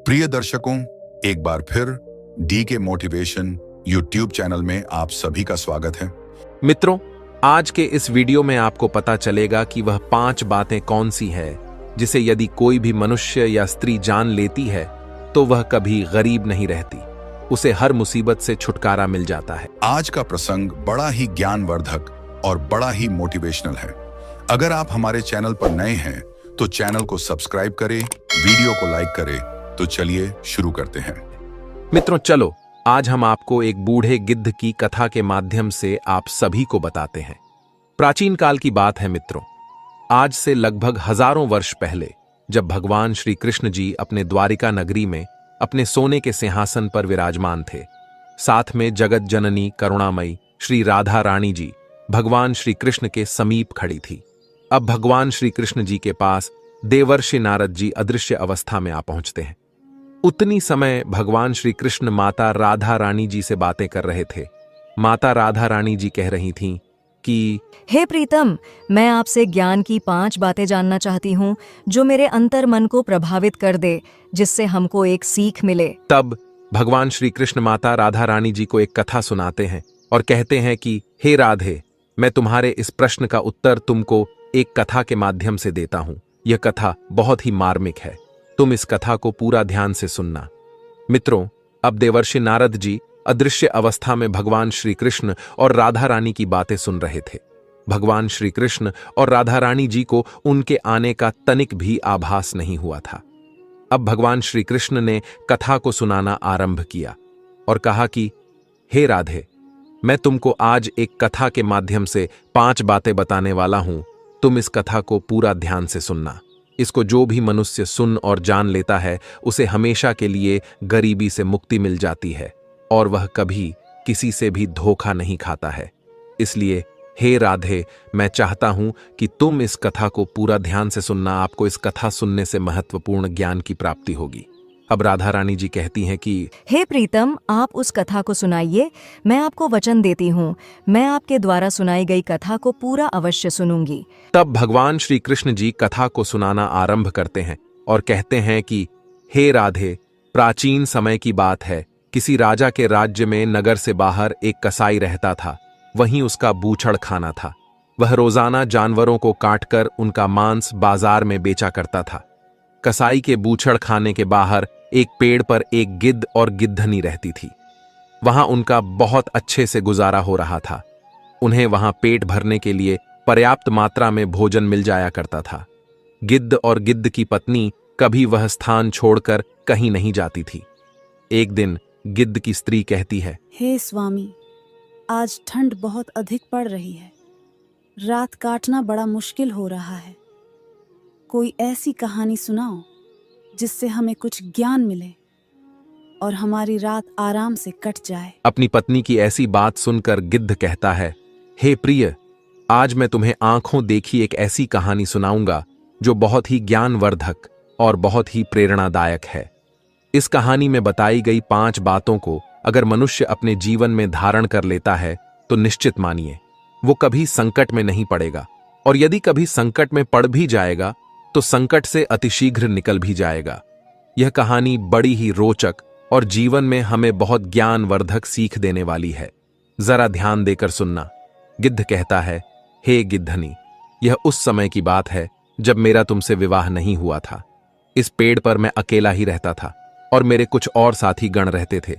प्रिय दर्शकों, एक बार फिर डी के मोटिवेशन यूट्यूब चैनल में आप सभी का स्वागत है। मित्रों, आज के इस वीडियो में आपको पता चलेगा कि वह 5 बातें कौन सी है जिसे यदि कोई भी मनुष्य या स्त्री जान लेती है तो वह कभी गरीब नहीं रहती, उसे हर मुसीबत से छुटकारा मिल जाता है। आज का प्रसंग बड़ा ही ज्ञानवर्धक और बड़ा ही मोटिवेशनल है। अगर आप हमारे चैनल पर नए हैं तो चैनल को सब्सक्राइब करें, वीडियो को लाइक करें। तो चलिए शुरू करते हैं। मित्रों, चलो आज हम आपको एक बूढ़े गिद्ध की कथा के माध्यम से आप सभी को बताते हैं। प्राचीन काल की बात है मित्रों, आज से लगभग हजारों वर्ष पहले, जब भगवान श्री कृष्ण जी अपने द्वारिका नगरी में अपने सोने के सिंहासन पर विराजमान थे, साथ में जगत जननी करुणामयी श्री राधा रानी जी भगवान श्री कृष्ण के समीप खड़ी थी। अब भगवान श्री कृष्ण जी के पास देवर्षि नारद जी अदृश्य अवस्था में आ पहुंचते हैं। उतनी समय भगवान श्री कृष्ण माता राधा रानी जी से बातें कर रहे थे। माता राधा रानी जी कह रही थीं कि हे प्रीतम, मैं आपसे ज्ञान की 5 बातें जानना चाहती हूँ जो मेरे अंतर मन को प्रभावित कर दे, जिससे हमको एक सीख मिले। तब भगवान श्री कृष्ण माता राधा रानी जी को एक कथा सुनाते हैं और कहते हैं कि हे राधे, मैं तुम्हारे इस प्रश्न का उत्तर तुमको एक कथा के माध्यम से देता हूं। यह कथा बहुत ही मार्मिक है, तुम इस कथा को पूरा ध्यान से सुनना। मित्रों, अब देवर्षि नारद जी अदृश्य अवस्था में भगवान श्री कृष्ण और राधा रानी की बातें सुन रहे थे। भगवान श्री कृष्ण और राधा रानी जी को उनके आने का तनिक भी आभास नहीं हुआ था। अब भगवान श्री कृष्ण ने कथा को सुनाना आरंभ किया और कहा कि हे राधे, मैं तुमको आज एक कथा के माध्यम से 5 बातें बताने वाला हूं। तुम इस कथा को पूरा ध्यान से सुनना। इसको जो भी मनुष्य सुन और जान लेता है उसे हमेशा के लिए गरीबी से मुक्ति मिल जाती है और वह कभी किसी से भी धोखा नहीं खाता है। इसलिए हे राधे, मैं चाहता हूं कि तुम इस कथा को पूरा ध्यान से सुनना। आपको इस कथा सुनने से महत्वपूर्ण ज्ञान की प्राप्ति होगी। अब राधा रानी जी कहती हैं कि हे प्रीतम, आप उस कथा को सुनाइए। मैं आपको वचन देती हूँ, मैं आपके द्वारा सुनाई गई कथा को पूरा अवश्य सुनूंगी। तब भगवान श्री कृष्ण जी कथा को सुनाना आरंभ करते हैं और कहते हैं कि हे राधे, प्राचीन समय की बात है। किसी राजा के राज्य में नगर से बाहर एक कसाई रहता था। वहीं उसका बूचड़ खाना था। वह रोजाना जानवरों को काटकर उनका मांस बाजार में बेचा करता था। कसाई के बूचड़ खाने के बाहर एक पेड़ पर एक गिद्ध और गिद्धनी रहती थी। वहां उनका बहुत अच्छे से गुजारा हो रहा था। उन्हें वहां पेट भरने के लिए पर्याप्त मात्रा में भोजन मिल जाया करता था। गिद्ध और गिद्ध की पत्नी कभी वह स्थान छोड़कर कहीं नहीं जाती थी। एक दिन गिद्ध की स्त्री कहती है, हे स्वामी, आज ठंड बहुत अधिक पड़ रही है। रात काटना बड़ा मुश्किल हो रहा है। कोई ऐसी कहानी सुनाओ जिससे हमें कुछ ज्ञान मिले और हमारी रात आराम से कट जाए। अपनी पत्नी की ऐसी बात सुनकर गिद्ध कहता है, हे प्रिय, आज मैं तुम्हें आंखों देखी एक ऐसी कहानी सुनाऊंगा जो बहुत ही ज्ञानवर्धक और बहुत ही प्रेरणादायक है। इस कहानी में बताई गई 5 बातों को अगर मनुष्य अपने जीवन में धारण कर लेता है तो निश्चित मानिए वो कभी संकट में नहीं पड़ेगा, और यदि कभी संकट में पड़ भी जाएगा तो संकट से अतिशीघ्र निकल भी जाएगा। यह कहानी बड़ी ही रोचक और जीवन में हमें बहुत ज्ञानवर्धक सीख देने वाली है। जरा ध्यान देकर सुनना। गिद्ध कहता है, हे गिद्धनी, यह उस समय की बात है जब मेरा तुमसे विवाह नहीं हुआ था। इस पेड़ पर मैं अकेला ही रहता था और मेरे कुछ और साथी गण रहते थे।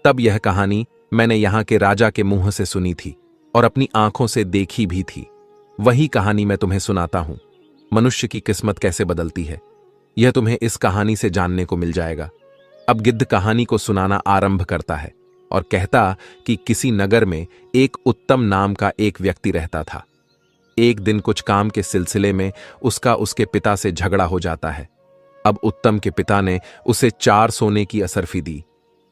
तब यह कहानी मैंने यहाँ के राजा के मुंह से सुनी थी और अपनी आंखों से देखी भी थी। वही कहानी मैं तुम्हें सुनाता हूं। मनुष्य की किस्मत कैसे बदलती है, यह तुम्हें इस कहानी से जानने को मिल जाएगा। अब गिद्ध कहानी को सुनाना आरंभ करता है और कहता कि किसी नगर में एक उत्तम नाम का एक व्यक्ति रहता था। एक दिन कुछ काम के सिलसिले में उसका उसके पिता से झगड़ा हो जाता है। अब उत्तम के पिता ने उसे 4 सोने की असरफी दी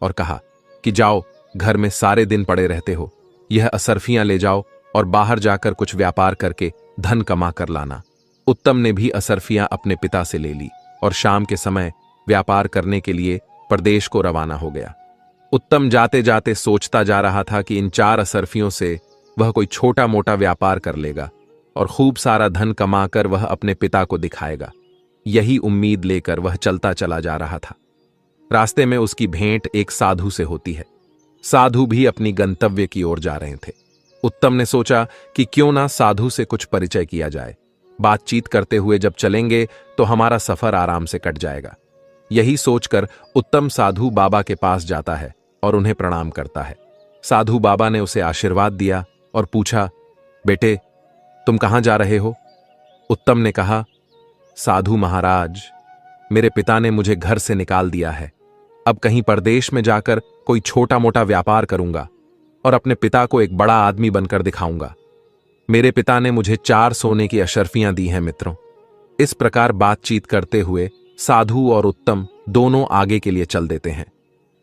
और कहा कि जाओ, घर में सारे दिन पड़े रहते हो, यह असरफियां ले जाओ और बाहर जाकर कुछ व्यापार करके धन कमा कर लाना। उत्तम ने भी असरफियां अपने पिता से ले ली और शाम के समय व्यापार करने के लिए प्रदेश को रवाना हो गया। उत्तम जाते जाते सोचता जा रहा था कि इन 4 असरफियों से वह कोई छोटा मोटा व्यापार कर लेगा और खूब सारा धन कमाकर वह अपने पिता को दिखाएगा। यही उम्मीद लेकर वह चलता चला जा रहा था। रास्ते में उसकी भेंट एक साधु से होती है। साधु भी अपनी गंतव्य की ओर जा रहे थे। उत्तम ने सोचा कि क्यों ना साधु से कुछ परिचय किया जाए। बातचीत करते हुए जब चलेंगे तो हमारा सफर आराम से कट जाएगा। यही सोचकर उत्तम साधु बाबा के पास जाता है और उन्हें प्रणाम करता है। साधु बाबा ने उसे आशीर्वाद दिया और पूछा, बेटे तुम कहां जा रहे हो? उत्तम ने कहा, साधु महाराज, मेरे पिता ने मुझे घर से निकाल दिया है। अब कहीं परदेश में जाकर कोई छोटा मोटा व्यापार करूंगा और अपने पिता को एक बड़ा आदमी बनकर दिखाऊंगा। मेरे पिता ने मुझे 4 सोने की अशर्फियां दी हैं मित्रों। इस प्रकार बातचीत करते हुए साधु और उत्तम दोनों आगे के लिए चल देते हैं।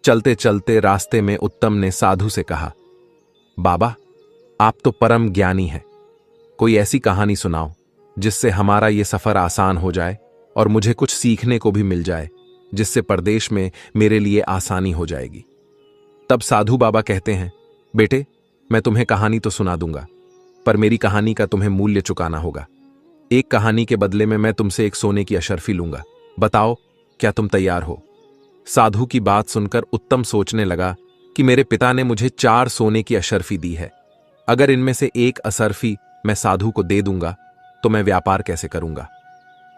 चलते चलते रास्ते में उत्तम ने साधु से कहा, बाबा आप तो परम ज्ञानी हैं, कोई ऐसी कहानी सुनाओ जिससे हमारा ये सफर आसान हो जाए और मुझे कुछ सीखने को भी मिल जाए, जिससे परदेश में मेरे लिए आसानी हो जाएगी। तब साधु बाबा कहते हैं, बेटे मैं तुम्हें कहानी तो सुना दूंगा, पर मेरी कहानी का तुम्हें मूल्य चुकाना होगा। एक कहानी के बदले में मैं तुमसे एक सोने की अशर्फी लूंगा। बताओ क्या तुम तैयार हो? साधु की बात सुनकर उत्तम सोचने लगा कि मेरे पिता ने मुझे 4 सोने की अशर्फी दी है। अगर इनमें से एक अशर्फी मैं साधु को दे दूंगा तो मैं व्यापार कैसे करूंगा?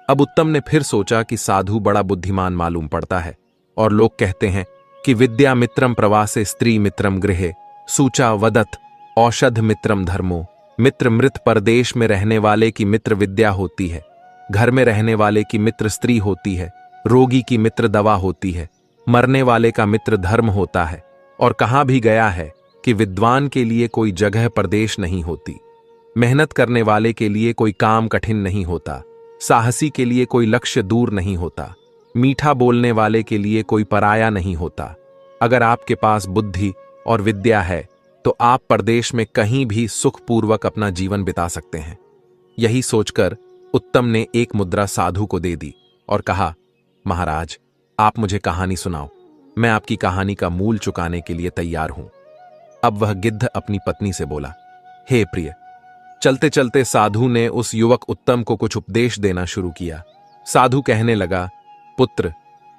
अब उत्तम ने फिर सोचा कि साधु बड़ा बुद्धिमान मालूम पड़ता है और लोग कहते हैं कि विद्या मित्रम प्रवासे स्त्री मित्रम गृहे सूचा वदत औषध मित्रम धर्मो। मित्र मृत परदेश में रहने वाले की मित्र विद्या होती है, घर में रहने वाले की मित्र स्त्री होती है, रोगी की मित्र दवा होती है, मरने वाले का मित्र धर्म होता है। और कहा भी गया है कि विद्वान के लिए कोई जगह परदेश नहीं होती, मेहनत करने वाले के लिए कोई काम कठिन नहीं होता, साहसी के लिए कोई लक्ष्य दूर नहीं होता, मीठा बोलने वाले के लिए कोई पराया नहीं होता। अगर आपके पास बुद्धि और विद्या है तो आप परदेश में कहीं भी सुखपूर्वक अपना जीवन बिता सकते हैं। यही सोचकर उत्तम ने एक मुद्रा साधु को दे दी और कहा, महाराज आप मुझे कहानी सुनाओ, मैं आपकी कहानी का मूल चुकाने के लिए तैयार हूं। अब वह गिद्ध अपनी पत्नी से बोला, हे प्रिय। चलते चलते साधु ने उस युवक उत्तम को कुछ उपदेश देना शुरू किया। साधु कहने लगा, पुत्र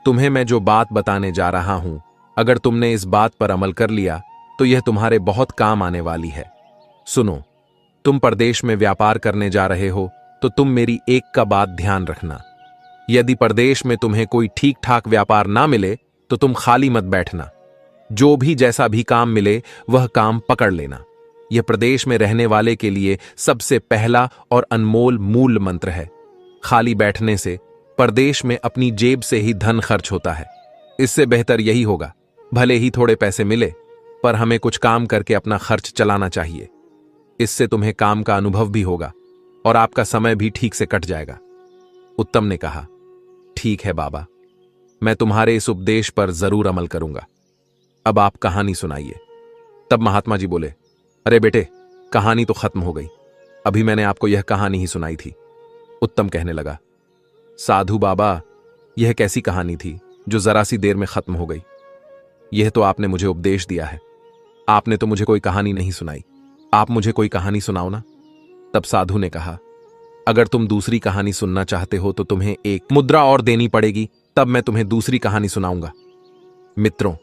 तुम्हें मैं जो बात बताने जा रहा हूं, अगर तुमने इस बात पर अमल कर लिया तो यह तुम्हारे बहुत काम आने वाली है। सुनो, तुम परदेश में व्यापार करने जा रहे हो तो तुम मेरी एक का बात ध्यान रखना। यदि परदेश में तुम्हें कोई ठीक ठाक व्यापार ना मिले तो तुम खाली मत बैठना। जो भी जैसा भी काम मिले वह काम पकड़ लेना। यह प्रदेश में रहने वाले के लिए सबसे पहला और अनमोल मूल मंत्र है। खाली बैठने से परदेश में अपनी जेब से ही धन खर्च होता है। इससे बेहतर यही होगा, भले ही थोड़े पैसे मिले पर हमें कुछ काम करके अपना खर्च चलाना चाहिए। इससे तुम्हें काम का अनुभव भी होगा और आपका समय भी ठीक से कट जाएगा। उत्तम ने कहा, ठीक है बाबा, मैं तुम्हारे इस उपदेश पर जरूर अमल करूंगा। अब आप कहानी सुनाइए। तब महात्मा जी बोले, अरे बेटे कहानी तो खत्म हो गई, अभी मैंने आपको यह कहानी ही सुनाई थी। उत्तम कहने लगा, साधु बाबा यह कैसी कहानी थी जो जरा सी देर में खत्म हो गई? यह तो आपने मुझे उपदेश दिया है, आपने तो मुझे कोई कहानी नहीं सुनाई। आप मुझे कोई कहानी सुनाओ ना। तब साधु ने कहा, अगर तुम दूसरी कहानी सुनना चाहते हो तो तुम्हें एक मुद्रा और देनी पड़ेगी, तब मैं तुम्हें दूसरी कहानी सुनाऊंगा। मित्रों,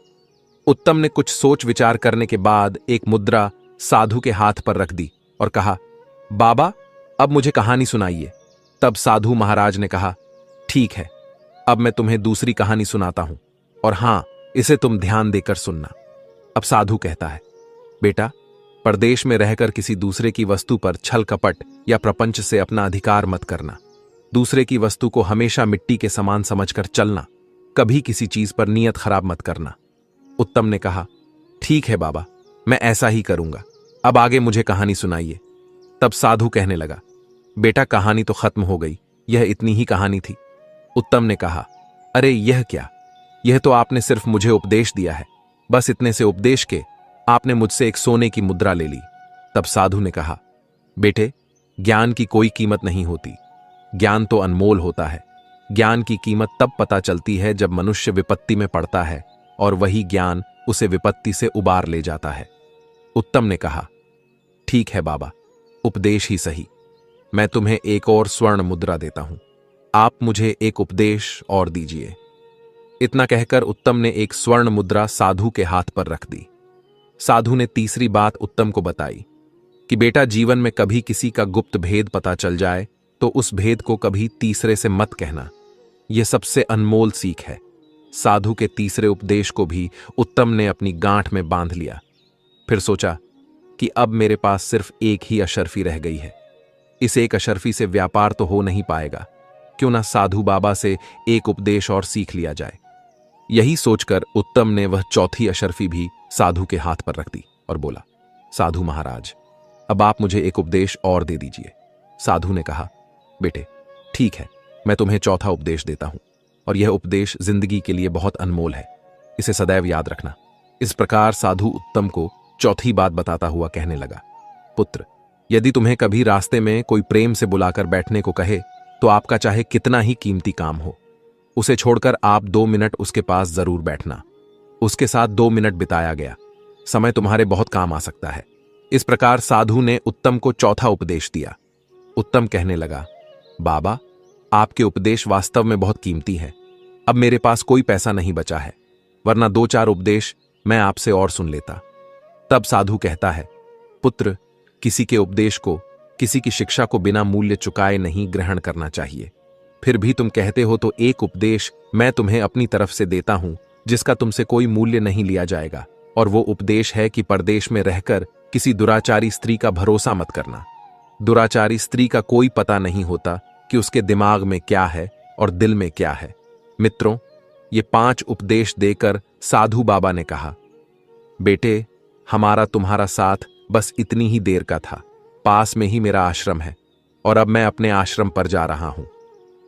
उत्तम ने कुछ सोच विचार करने के बाद एक मुद्रा साधु के हाथ पर रख दी और कहा, बाबा अब मुझे कहानी सुनाइए। तब साधु महाराज ने कहा, ठीक है, अब मैं तुम्हें दूसरी कहानी सुनाता हूं, और हां इसे तुम ध्यान देकर सुनना। अब साधु कहता है, बेटा परदेश में रहकर किसी दूसरे की वस्तु पर छल कपट या प्रपंच से अपना अधिकार मत करना। दूसरे की वस्तु को हमेशा मिट्टी के समान समझकर चलना। कभी किसी चीज पर नीयत खराब मत करना। उत्तम ने कहा, ठीक है बाबा, मैं ऐसा ही करूंगा। अब आगे मुझे कहानी सुनाइए। तब साधु कहने लगा, बेटा कहानी तो खत्म हो गई, यह इतनी ही कहानी थी। उत्तम ने कहा, अरे यह क्या, यह तो आपने सिर्फ मुझे उपदेश दिया है, बस इतने से उपदेश के आपने मुझसे एक सोने की मुद्रा ले ली। तब साधु ने कहा, बेटे ज्ञान की कोई कीमत नहीं होती, ज्ञान तो अनमोल होता है। ज्ञान की कीमत तब पता चलती है जब मनुष्य विपत्ति में पड़ता है और वही ज्ञान उसे विपत्ति से उबार ले जाता है। उत्तम ने कहा, ठीक है बाबा, उपदेश ही सही, मैं तुम्हें एक और स्वर्ण मुद्रा देता हूं, आप मुझे एक उपदेश और दीजिए। इतना कहकर उत्तम ने एक स्वर्ण मुद्रा साधु के हाथ पर रख दी। साधु ने तीसरी बात उत्तम को बताई कि बेटा, जीवन में कभी किसी का गुप्त भेद पता चल जाए तो उस भेद को कभी तीसरे से मत कहना। यह सबसे अनमोल सीख है। साधु के तीसरे उपदेश को भी उत्तम ने अपनी गांठ में बांध लिया। फिर सोचा कि अब मेरे पास सिर्फ एक ही अशर्फी रह गई है। इस एक अशर्फी से व्यापार तो हो नहीं पाएगा, क्यों ना साधु बाबा से एक उपदेश और सीख लिया जाए। यही सोचकर उत्तम ने वह चौथी अशर्फी भी साधु के हाथ पर रख दी और बोला, साधु महाराज, अब आप मुझे एक उपदेश और दे दीजिए। साधु ने कहा, बेटे ठीक है, मैं तुम्हें चौथा उपदेश देता हूं, और यह उपदेश जिंदगी के लिए बहुत अनमोल है। इसे सदैव याद रखना। इस प्रकार साधु उत्तम को चौथी बात बताता हुआ कहने लगा, पुत्र, यदि तुम्हें कभी रास्ते में कोई प्रेम से बुलाकर बैठने को कहे तो आपका चाहे कितना ही कीमती काम हो, उसे छोड़कर आप 2 मिनट उसके पास जरूर बैठना। उसके साथ 2 मिनट बिताया गया समय तुम्हारे बहुत काम आ सकता है। इस प्रकार साधु ने उत्तम को चौथा उपदेश दिया। उत्तम कहने लगा, बाबा, आपके उपदेश वास्तव में बहुत कीमती है। अब मेरे पास कोई पैसा नहीं बचा है, वरना 2-4 उपदेश मैं आपसे और सुन लेता। तब साधु कहता है, पुत्र, किसी के उपदेश को, किसी की शिक्षा को बिना मूल्य चुकाए नहीं ग्रहण करना चाहिए। फिर भी तुम कहते हो तो एक उपदेश मैं तुम्हें अपनी तरफ से देता हूं जिसका तुमसे कोई मूल्य नहीं लिया जाएगा, और वो उपदेश है कि परदेश में रहकर किसी दुराचारी स्त्री का भरोसा मत करना। दुराचारी स्त्री का कोई पता नहीं होता कि उसके दिमाग में क्या है और दिल में क्या है। मित्रों, ये 5 उपदेश देकर साधु बाबा ने कहा, बेटे, हमारा तुम्हारा साथ बस इतनी ही देर का था। पास में ही मेरा आश्रम है और अब मैं अपने आश्रम पर जा रहा हूं।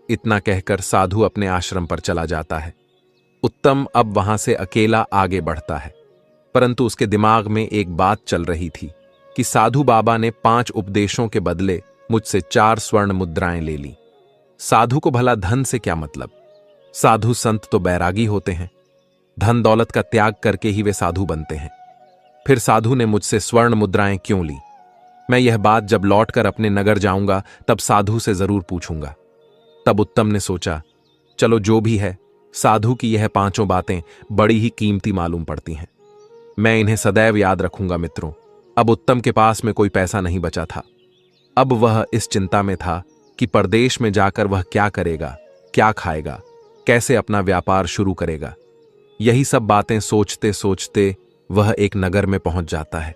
इतना कहकर साधु अपने आश्रम पर चला जाता है। उत्तम अब वहां से अकेला आगे बढ़ता है, परंतु उसके दिमाग में एक बात चल रही थी कि साधु बाबा ने 5 उपदेशों के बदले मुझसे 4 स्वर्ण मुद्राएं ले ली। साधु को भला धन से क्या मतलब? साधु संत तो बैरागी होते हैं। धन दौलत का त्याग करके ही वे साधु बनते हैं। फिर साधु ने मुझसे स्वर्ण मुद्राएं क्यों ली? मैं यह बात जब लौटकर अपने नगर जाऊंगा तब साधु से जरूर पूछूंगा। तब उत्तम ने सोचा, चलो जो भी है, साधु की यह 5 बातें बड़ी ही कीमती मालूम पड़ती हैं। मैं इन्हें सदैव याद रखूंगा। मित्रों, अब उत्तम के पास में कोई पैसा नहीं बचा था। अब वह इस चिंता में था कि परदेश में जाकर वह क्या करेगा, क्या खाएगा, कैसे अपना व्यापार शुरू करेगा। यही सब बातें सोचते सोचते वह एक नगर में पहुंच जाता है।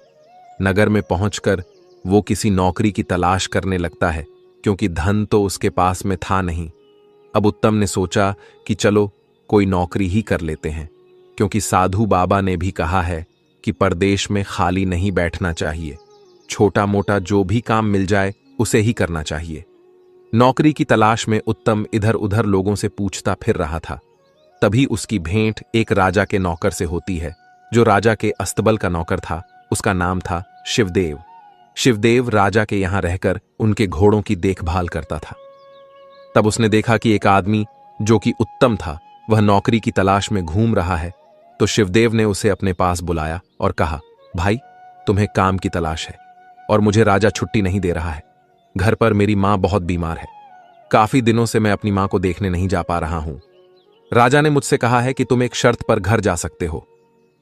नगर में पहुंचकर वो किसी नौकरी की तलाश करने लगता है, क्योंकि धन तो उसके पास में था नहीं। अब उत्तम ने सोचा कि चलो कोई नौकरी ही कर लेते हैं, क्योंकि साधु बाबा ने भी कहा है कि परदेश में खाली नहीं बैठना चाहिए। छोटा मोटा जो भी काम मिल जाए उसे ही करना चाहिए। नौकरी की तलाश में उत्तम इधर उधर लोगों से पूछता फिर रहा था। तभी उसकी भेंट एक राजा के नौकर से होती है, जो राजा के अस्तबल का नौकर था। उसका नाम था शिवदेव। शिवदेव राजा के यहां रहकर उनके घोड़ों की देखभाल करता था। तब उसने देखा कि एक आदमी जो कि उत्तम था, वह नौकरी की तलाश में घूम रहा है। तो शिवदेव ने उसे अपने पास बुलाया और कहा, भाई, तुम्हें काम की तलाश है और मुझे राजा छुट्टी नहीं दे रहा है। घर पर मेरी मां बहुत बीमार है। काफी दिनों से मैं अपनी मां को देखने नहीं जा पा रहा हूं। राजा ने मुझसे कहा है कि तुम एक शर्त पर घर जा सकते हो।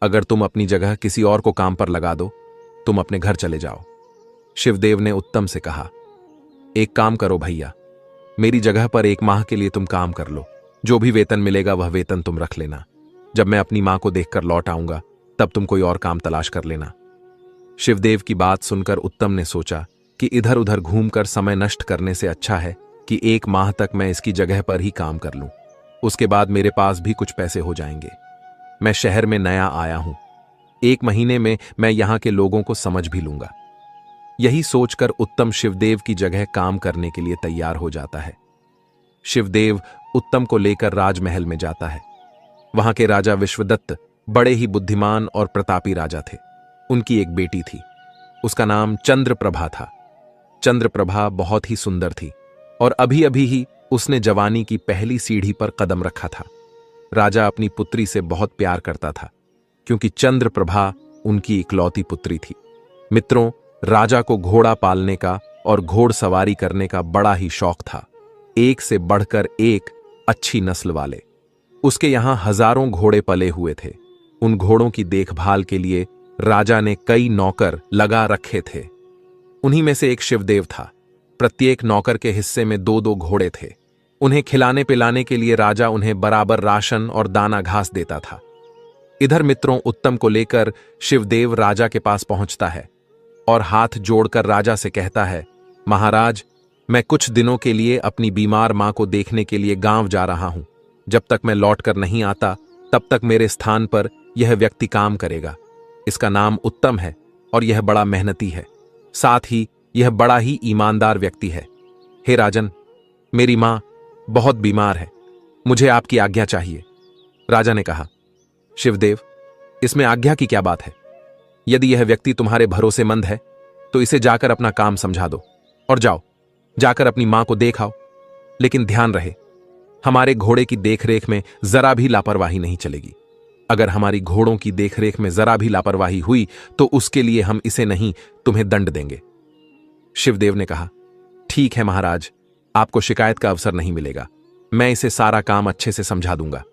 अगर तुम अपनी जगह किसी और को काम पर लगा दो, तुम अपने घर चले जाओ। शिवदेव ने उत्तम से कहा, एक काम करो भैया, मेरी जगह पर 1 माह के लिए तुम काम कर लो। जो भी वेतन मिलेगा वह वेतन तुम रख लेना। जब मैं अपनी मां को देखकर लौट आऊंगा तब तुम कोई और काम तलाश कर लेना। शिवदेव की बात सुनकर उत्तम ने सोचा कि इधर उधर घूमकर समय नष्ट करने से अच्छा है कि 1 माह तक मैं इसकी जगह पर ही काम कर लूं। उसके बाद मेरे पास भी कुछ पैसे हो जाएंगे। मैं शहर में नया आया हूं, 1 महीने में मैं यहां के लोगों को समझ भी लूंगा। यही सोचकर उत्तम शिवदेव की जगह काम करने के लिए तैयार हो जाता है। शिवदेव उत्तम को लेकर राजमहल में जाता है। वहां के राजा विश्वदत्त बड़े ही बुद्धिमान और प्रतापी राजा थे। उनकी एक बेटी थी, उसका नाम चंद्रप्रभा था। चंद्रप्रभा बहुत ही सुंदर थी और अभी अभी ही उसने जवानी की पहली सीढ़ी पर कदम रखा था। राजा अपनी पुत्री से बहुत प्यार करता था, क्योंकि चंद्रप्रभा उनकी इकलौती पुत्री थी। मित्रों, राजा को घोड़ा पालने का और घोड़सवारी करने का बड़ा ही शौक था, एक से बढ़कर एक अच्छी नस्ल वाले। उसके यहां हजारों घोड़े पले हुए थे। उन घोड़ों की देखभाल के लिए राजा ने कई नौकर लगा रखे थे। उन्हीं में से एक शिवदेव था। प्रत्येक नौकर के हिस्से में 2-2 घोड़े थे। उन्हें खिलाने पिलाने के लिए राजा उन्हें बराबर राशन और दाना घास देता था। इधर मित्रों, उत्तम को लेकर शिवदेव राजा के पास पहुंचता है और हाथ जोड़कर राजा से कहता है, महाराज, मैं कुछ दिनों के लिए अपनी बीमार मां को देखने के लिए गांव जा रहा हूं। जब तक मैं लौटकर नहीं आता तब तक मेरे स्थान पर यह व्यक्ति काम करेगा। इसका नाम उत्तम है और यह बड़ा मेहनती है। साथ ही यह बड़ा ही ईमानदार व्यक्ति है। हे राजन, मेरी मां बहुत बीमार है, मुझे आपकी आज्ञा चाहिए। राजा ने कहा, शिवदेव, इसमें आज्ञा की क्या बात है? यदि यह व्यक्ति तुम्हारे भरोसेमंद है तो इसे जाकर अपना काम समझा दो और जाओ, जाकर अपनी मां को देख आओ। लेकिन ध्यान रहे, हमारे घोड़े की देखरेख में जरा भी लापरवाही नहीं चलेगी। अगर हमारी घोड़ों की देखरेख में जरा भी लापरवाही हुई तो उसके लिए हम इसे नहीं, तुम्हें दंड देंगे। शिवदेव ने कहा, ठीक है महाराज, आपको शिकायत का अवसर नहीं मिलेगा। मैं इसे सारा काम अच्छे से समझा दूंगा।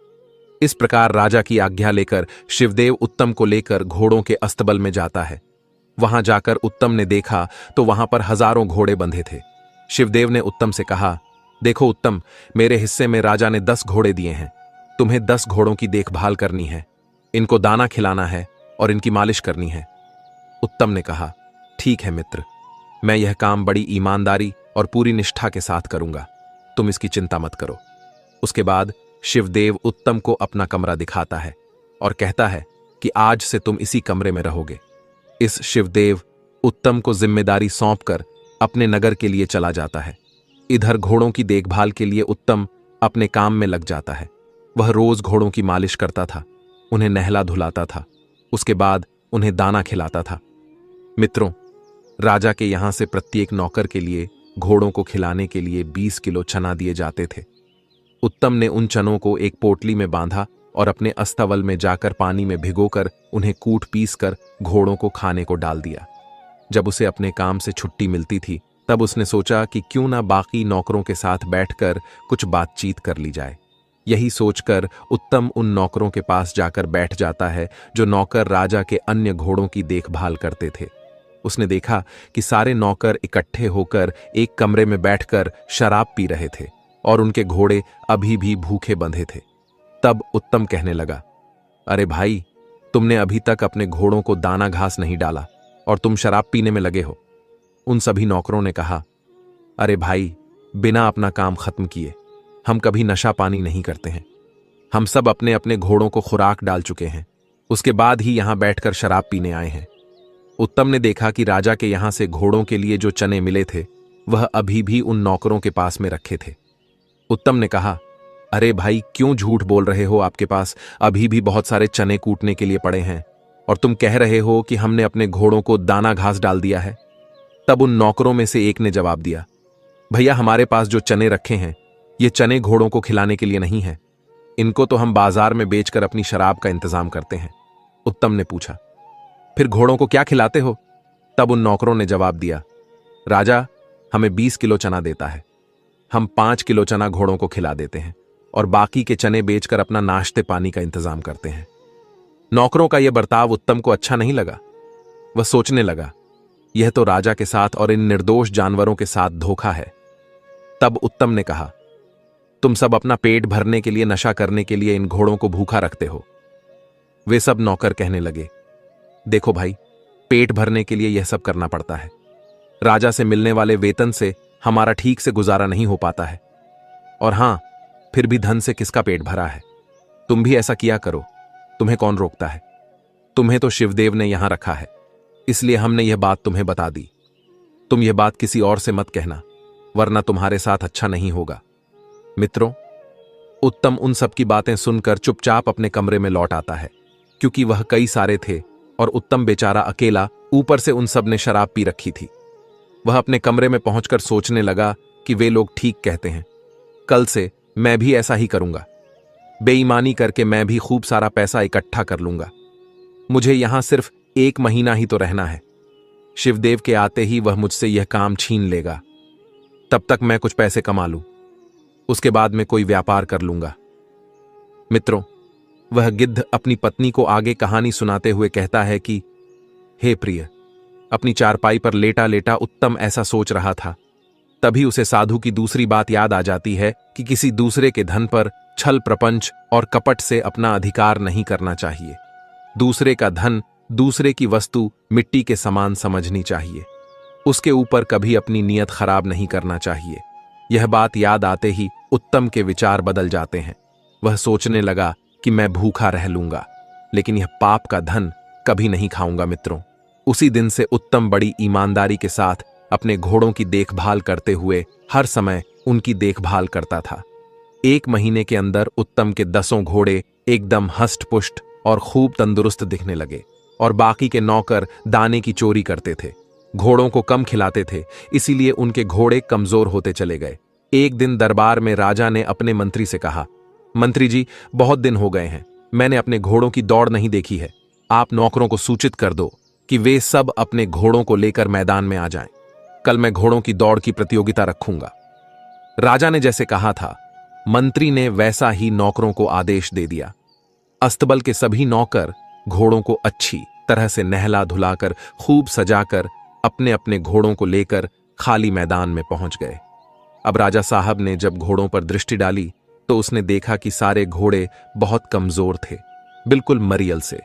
इस प्रकार राजा की आज्ञा लेकर शिवदेव उत्तम को लेकर घोड़ों के अस्तबल में जाता है। वहां जाकर उत्तम ने देखा तो वहां पर हजारों घोड़े बंधे थे। शिवदेव ने उत्तम से कहा, देखो उत्तम, मेरे हिस्से में राजा ने 10 घोड़े दिए हैं। तुम्हें 10 घोड़ों की देखभाल करनी है, इनको दाना खिलाना है और इनकी मालिश करनी है। उत्तम ने कहा, ठीक है मित्र, मैं यह काम बड़ी ईमानदारी और पूरी निष्ठा के साथ करूंगा, तुम इसकी चिंता मत करो। उसके बाद शिवदेव उत्तम को अपना कमरा दिखाता है और कहता है कि आज से तुम इसी कमरे में रहोगे। इस शिवदेव उत्तम को जिम्मेदारी सौंपकर अपने नगर के लिए चला जाता है। इधर घोड़ों की देखभाल के लिए उत्तम अपने काम में लग जाता है। वह रोज घोड़ों की मालिश करता था, उन्हें नहला धुलाता था, उसके बाद उन्हें दाना खिलाता था। मित्रों, राजा के यहां से प्रत्येक नौकर के लिए घोड़ों को खिलाने के लिए 20 किलो चना दिए जाते थे। उत्तम ने उन चनों को एक पोटली में बांधा और अपने अस्तबल में जाकर पानी में भिगोकर उन्हें कूट पीसकर घोड़ों को खाने को डाल दिया। जब उसे अपने काम से छुट्टी मिलती थी तब उसने सोचा कि क्यों ना बाकी नौकरों के साथ बैठकर कुछ बातचीत कर ली जाए। यही सोचकर उत्तम उन नौकरों के पास जाकर बैठ जाता है जो नौकर राजा के अन्य घोड़ों की देखभाल करते थे। उसने देखा कि सारे नौकर इकट्ठे होकर एक कमरे में बैठकर शराब पी रहे थे और उनके घोड़े अभी भी भूखे बंधे थे। तब उत्तम कहने लगा, अरे भाई, तुमने अभी तक अपने घोड़ों को दाना घास नहीं डाला और तुम शराब पीने में लगे हो। उन सभी नौकरों ने कहा, अरे भाई, बिना अपना काम खत्म किए हम कभी नशा पानी नहीं करते हैं। हम सब अपने अपने घोड़ों को खुराक डाल चुके हैं, उसके बाद ही यहां बैठकर शराब पीने आए हैं। उत्तम ने देखा कि राजा के यहां से घोड़ों के लिए जो चने मिले थे वह अभी भी उन नौकरों के पास में रखे थे। उत्तम ने कहा, अरे भाई, क्यों झूठ बोल रहे हो? आपके पास अभी भी बहुत सारे चने कूटने के लिए पड़े हैं और तुम कह रहे हो कि हमने अपने घोड़ों को दाना घास डाल दिया है। तब उन नौकरों में से एक ने जवाब दिया, भैया, हमारे पास जो चने रखे हैं ये चने घोड़ों को खिलाने के लिए नहीं है, इनको तो हम बाजार में बेचकर अपनी शराब का इंतजाम करते हैं। उत्तम ने पूछा, फिर घोड़ों को क्या खिलाते हो? तब उन नौकरों ने जवाब दिया, राजा हमें 20 किलो चना देता है, हम 5 किलो चना घोड़ों को खिला देते हैं और बाकी के चने बेचकर अपना नाश्ते पानी का इंतजाम करते हैं। नौकरों का यह बर्ताव उत्तम को अच्छा नहीं लगा। वह सोचने लगा, यह तो राजा के साथ और इन निर्दोष जानवरों के साथ धोखा है। तब उत्तम ने कहा, तुम सब अपना पेट भरने के लिए, नशा करने के लिए इन घोड़ों को भूखा रखते हो। वे सब नौकर कहने लगे, देखो भाई, पेट भरने के लिए यह सब करना पड़ता है। राजा से मिलने वाले वेतन से हमारा ठीक से गुजारा नहीं हो पाता है, और हां, फिर भी धन से किसका पेट भरा है? तुम भी ऐसा किया करो, तुम्हें कौन रोकता है? तुम्हें तो शिवदेव ने यहां रखा है, इसलिए हमने यह बात तुम्हें बता दी। तुम यह बात किसी और से मत कहना, वरना तुम्हारे साथ अच्छा नहीं होगा। मित्रों, उत्तम उन सब की बातें सुनकर चुपचाप अपने कमरे में लौट आता है, क्योंकि वह कई सारे थे और उत्तम बेचारा अकेला, ऊपर से उन सब ने शराब पी रखी थी। वह अपने कमरे में पहुंचकर सोचने लगा कि वे लोग ठीक कहते हैं, कल से मैं भी ऐसा ही करूंगा। बेईमानी करके मैं भी खूब सारा पैसा इकट्ठा कर लूंगा। मुझे यहां सिर्फ 1 महीना ही तो रहना है। शिवदेव के आते ही वह मुझसे यह काम छीन लेगा। तब तक मैं कुछ पैसे कमा लूं, उसके बाद मैं कोई व्यापार कर लूंगा। मित्रों, वह गिद्ध अपनी पत्नी को आगे कहानी सुनाते हुए कहता है कि हे प्रिय, अपनी चारपाई पर लेटा लेटा उत्तम ऐसा सोच रहा था। तभी उसे साधु की दूसरी बात याद आ जाती है कि किसी दूसरे के धन पर छल प्रपंच और कपट से अपना अधिकार नहीं करना चाहिए। दूसरे का धन, दूसरे की वस्तु मिट्टी के समान समझनी चाहिए। उसके ऊपर कभी अपनी नीयत खराब नहीं करना चाहिए। यह बात याद आते ही उत्तम के विचार बदल जाते हैं। वह सोचने लगा कि मैं भूखा रह लूंगा, लेकिन यह पाप का धन कभी नहीं खाऊंगा। मित्रों, उसी दिन से उत्तम बड़ी ईमानदारी के साथ अपने घोड़ों की देखभाल करते हुए हर समय उनकी देखभाल करता था। 1 महीने के अंदर उत्तम के 10 घोड़े एकदम हष्ट-पुष्ट और खूब तंदुरुस्त दिखने लगे, और बाकी के नौकर दाने की चोरी करते थे, घोड़ों को कम खिलाते थे, इसीलिए उनके घोड़े कमजोर होते चले गए। एक दिन दरबार में राजा ने अपने मंत्री से कहा, मंत्री जी, बहुत दिन हो गए हैं, मैंने अपने घोड़ों की दौड़ नहीं देखी है। आप नौकरों को सूचित कर दो कि वे सब अपने घोड़ों को लेकर मैदान में आ जाएं। कल मैं घोड़ों की दौड़ की प्रतियोगिता रखूंगा। राजा ने जैसे कहा था, मंत्री ने वैसा ही नौकरों को आदेश दे दिया। अस्तबल के सभी नौकर घोड़ों को अच्छी तरह से नहला धुलाकर खूब सजाकर अपने अपने घोड़ों को लेकर खाली मैदान में पहुंच गए। अब राजा साहब ने जब घोड़ों पर दृष्टि डाली तो उसने देखा कि सारे घोड़े बहुत कमजोर थे, बिल्कुल मरियल से,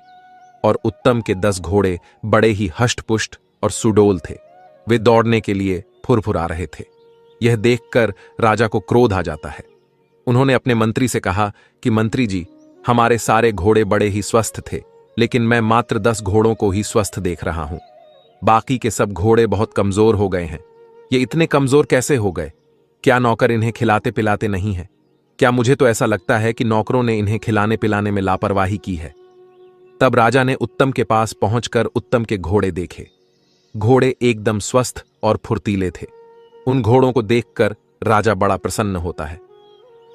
और उत्तम के 10 घोड़े बड़े ही हष्ट-पुष्ट और सुडौल थे। वे दौड़ने के लिए फुरफुरा रहे थे। यह देखकर राजा को क्रोध आ जाता है। उन्होंने अपने मंत्री से कहा कि मंत्री जी, हमारे सारे घोड़े बड़े ही स्वस्थ थे, लेकिन मैं मात्र 10 घोड़ों को ही स्वस्थ देख रहा हूं। बाकी के सब घोड़े बहुत कमजोर हो गए हैं। ये इतने कमजोर कैसे हो गए? क्या नौकर इन्हें खिलाते पिलाते नहीं है? क्या मुझे तो ऐसा लगता है कि नौकरों ने इन्हें खिलाने पिलाने में लापरवाही की है। तब राजा ने उत्तम के पास पहुंचकर उत्तम के घोड़े देखे। घोड़े एकदम स्वस्थ और फुर्तीले थे। उन घोड़ों को देखकर राजा बड़ा प्रसन्न होता है।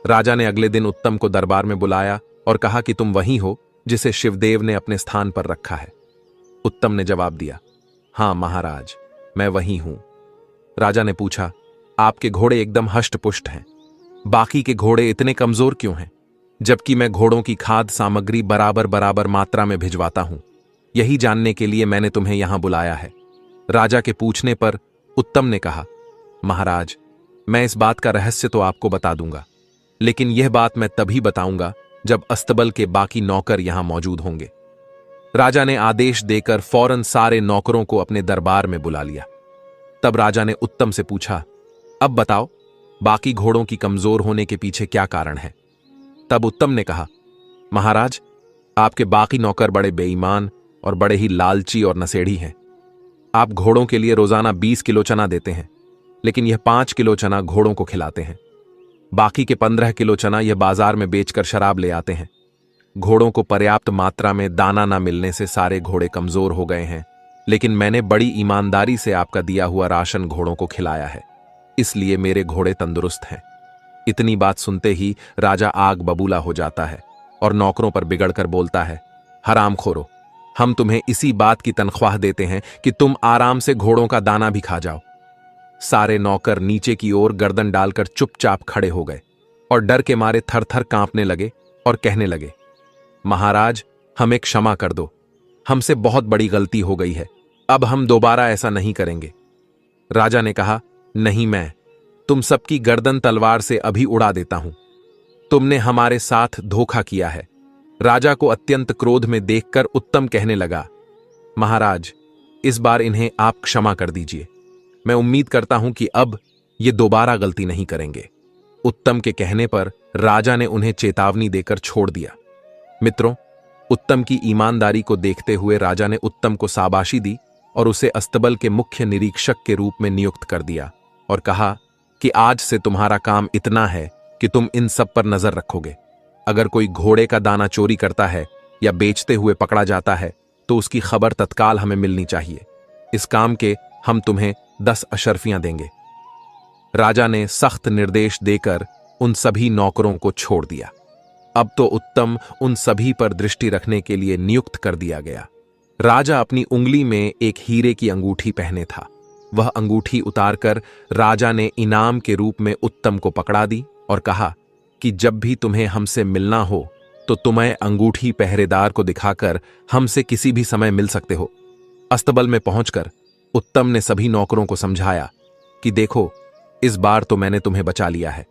राजा ने अगले दिन उत्तम को दरबार में बुलाया और कहा कि तुम वही हो जिसे शिवदेव ने अपने स्थान पर रखा है। उत्तम ने जवाब दिया, हां महाराज, मैं वही हूं। राजा ने पूछा, आपके घोड़े एकदम हष्ट-पुष्ट हैं, बाकी के घोड़े इतने कमजोर क्यों हैं, जबकि मैं घोड़ों की खाद्य सामग्री बराबर बराबर मात्रा में भिजवाता हूं? यही जानने के लिए मैंने तुम्हें यहां बुलाया है। राजा के पूछने पर उत्तम ने कहा, महाराज, मैं इस बात का रहस्य तो आपको बता दूंगा, लेकिन यह बात मैं तभी बताऊंगा जब अस्तबल के बाकी नौकर यहां मौजूद होंगे। राजा ने आदेश देकर फौरन सारे नौकरों को अपने दरबार में बुला लिया। तब राजा ने उत्तम से पूछा, अब बताओ, बाकी घोड़ों की कमजोर होने के पीछे क्या कारण है? तब उत्तम ने कहा, महाराज, आपके बाकी नौकर बड़े बेईमान और बड़े ही लालची और नशेड़ी हैं। आप घोड़ों के लिए रोजाना 20 किलो चना देते हैं, लेकिन यह 5 किलो चना घोड़ों को खिलाते हैं। बाकी के 15 किलो चना यह बाजार में बेचकर शराब ले आते हैं। घोड़ों को पर्याप्त मात्रा में दाना न मिलने से सारे घोड़े कमजोर हो गए हैं, लेकिन मैंने बड़ी ईमानदारी से आपका दिया हुआ राशन घोड़ों को खिलाया है, इसलिए मेरे घोड़े तंदुरुस्त हैं। इतनी बात सुनते ही राजा आग बबूला हो जाता है और नौकरों पर बिगड़कर बोलता है, हरामखोरो, हम तुम्हें इसी बात की तनख्वाह देते हैं कि तुम आराम से घोड़ों का दाना भी खा जाओ। सारे नौकर नीचे की ओर गर्दन डालकर चुपचाप खड़े हो गए और डर के मारे थर-थर कांपने लगे और कहने लगे, महाराज, हमें क्षमा कर दो, हमसे बहुत बड़ी गलती हो गई है, अब हम दोबारा ऐसा नहीं करेंगे। राजा ने कहा, नहीं, मैं तुम सबकी गर्दन तलवार से अभी उड़ा देता हूं। तुमने हमारे साथ धोखा किया है। राजा को अत्यंत क्रोध में देखकर उत्तम कहने लगा, महाराज, इस बार इन्हें आप क्षमा कर दीजिए। मैं उम्मीद करता हूं कि अब ये दोबारा गलती नहीं करेंगे। उत्तम के कहने पर राजा ने उन्हें चेतावनी देकर छोड़ दिया। मित्रों, उत्तम की ईमानदारी को देखते हुए राजा ने उत्तम को शाबाशी दी और उसे अस्तबल के मुख्य निरीक्षक के रूप में नियुक्त कर दिया और कहा कि आज से तुम्हारा काम इतना है कि तुम इन सब पर नजर रखोगे। अगर कोई घोड़े का दाना चोरी करता है या बेचते हुए पकड़ा जाता है तो उसकी खबर तत्काल हमें मिलनी चाहिए। इस काम के हम तुम्हें 10 अशर्फियां देंगे। राजा ने सख्त निर्देश देकर उन सभी नौकरों को छोड़ दिया। अब तो उत्तम उन सभी पर दृष्टि रखने के लिए नियुक्त कर दिया गया। राजा अपनी उंगली में एक हीरे की अंगूठी पहने था। वह अंगूठी उतारकर राजा ने इनाम के रूप में उत्तम को पकड़ा दी और कहा कि जब भी तुम्हें हमसे मिलना हो तो तुम्हें अंगूठी पहरेदार को दिखाकर हमसे किसी भी समय मिल सकते हो। अस्तबल में पहुंचकर उत्तम ने सभी नौकरों को समझाया कि देखो, इस बार तो मैंने तुम्हें बचा लिया है।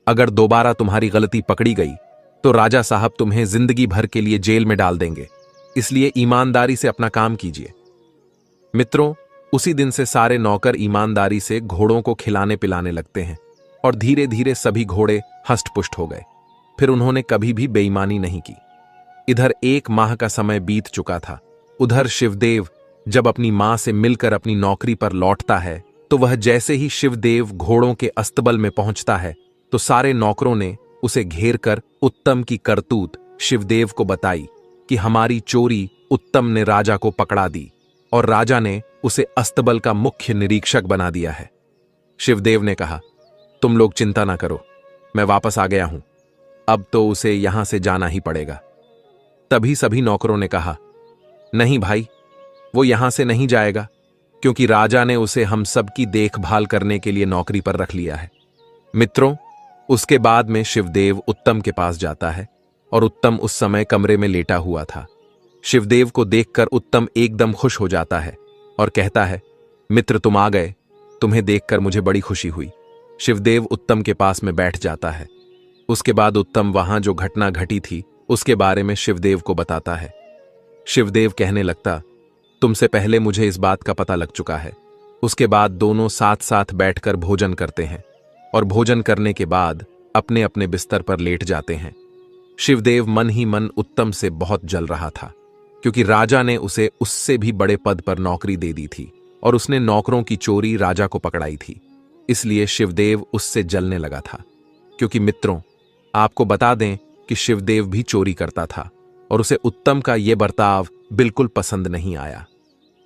अगर दोबारा तुम्हारी गलती पकड़ी गई तो राजा साहब तुम्हें जिंदगी भर के लिए जेल में डाल देंगे, इसलिए ईमानदारी से अपना काम कीजिए। मित्रों, उसी दिन से सारे नौकर ईमानदारी से घोड़ों को खिलाने पिलाने लगते हैं और धीरे धीरे सभी घोड़े हष्टपुष्ट हो गए। फिर उन्होंने कभी भी बेईमानी नहीं की। इधर 1 माह का समय बीत चुका था। उधर शिवदेव जब अपनी मां से मिलकर अपनी नौकरी पर लौटता है तो वह जैसे ही शिवदेव घोड़ों के अस्तबल में पहुंचता है तो सारे नौकरों ने उसे घेर कर उत्तम की करतूत शिवदेव को बताई कि हमारी चोरी उत्तम ने राजा को पकड़ा दी और राजा ने उसे अस्तबल का मुख्य निरीक्षक बना दिया है। शिवदेव ने कहा, तुम लोग चिंता ना करो, मैं वापस आ गया हूं, अब तो उसे यहां से जाना ही पड़ेगा। तभी सभी नौकरों ने कहा, नहीं भाई, वो यहां से नहीं जाएगा, क्योंकि राजा ने उसे हम सब की देखभाल करने के लिए नौकरी पर रख लिया है। मित्रों, उसके बाद में शिवदेव उत्तम के पास जाता है और उत्तम उस समय कमरे में लेटा हुआ था। शिवदेव को देखकर उत्तम एकदम खुश हो जाता है और कहता है, मित्र तुम आ गए, तुम्हें देखकर मुझे बड़ी खुशी हुई। शिवदेव उत्तम के पास में बैठ जाता है। उसके बाद उत्तम वहां जो घटना घटी थी उसके बारे में शिवदेव को बताता है। शिवदेव कहने लगता, तुमसे पहले मुझे इस बात का पता लग चुका है। उसके बाद दोनों साथ साथ बैठकर भोजन करते हैं और भोजन करने के बाद अपने अपने बिस्तर पर लेट जाते हैं। शिवदेव मन ही मन उत्तम से बहुत जल रहा था, क्योंकि राजा ने उसे उससे भी बड़े पद पर नौकरी दे दी थी और उसने नौकरों की चोरी राजा को पकड़ाई थी। इसलिए शिवदेव उससे जलने लगा था। क्योंकि मित्रों, आपको बता दें कि शिवदेव भी चोरी करता था और उसे उत्तम का यह बर्ताव बिल्कुल पसंद नहीं आया।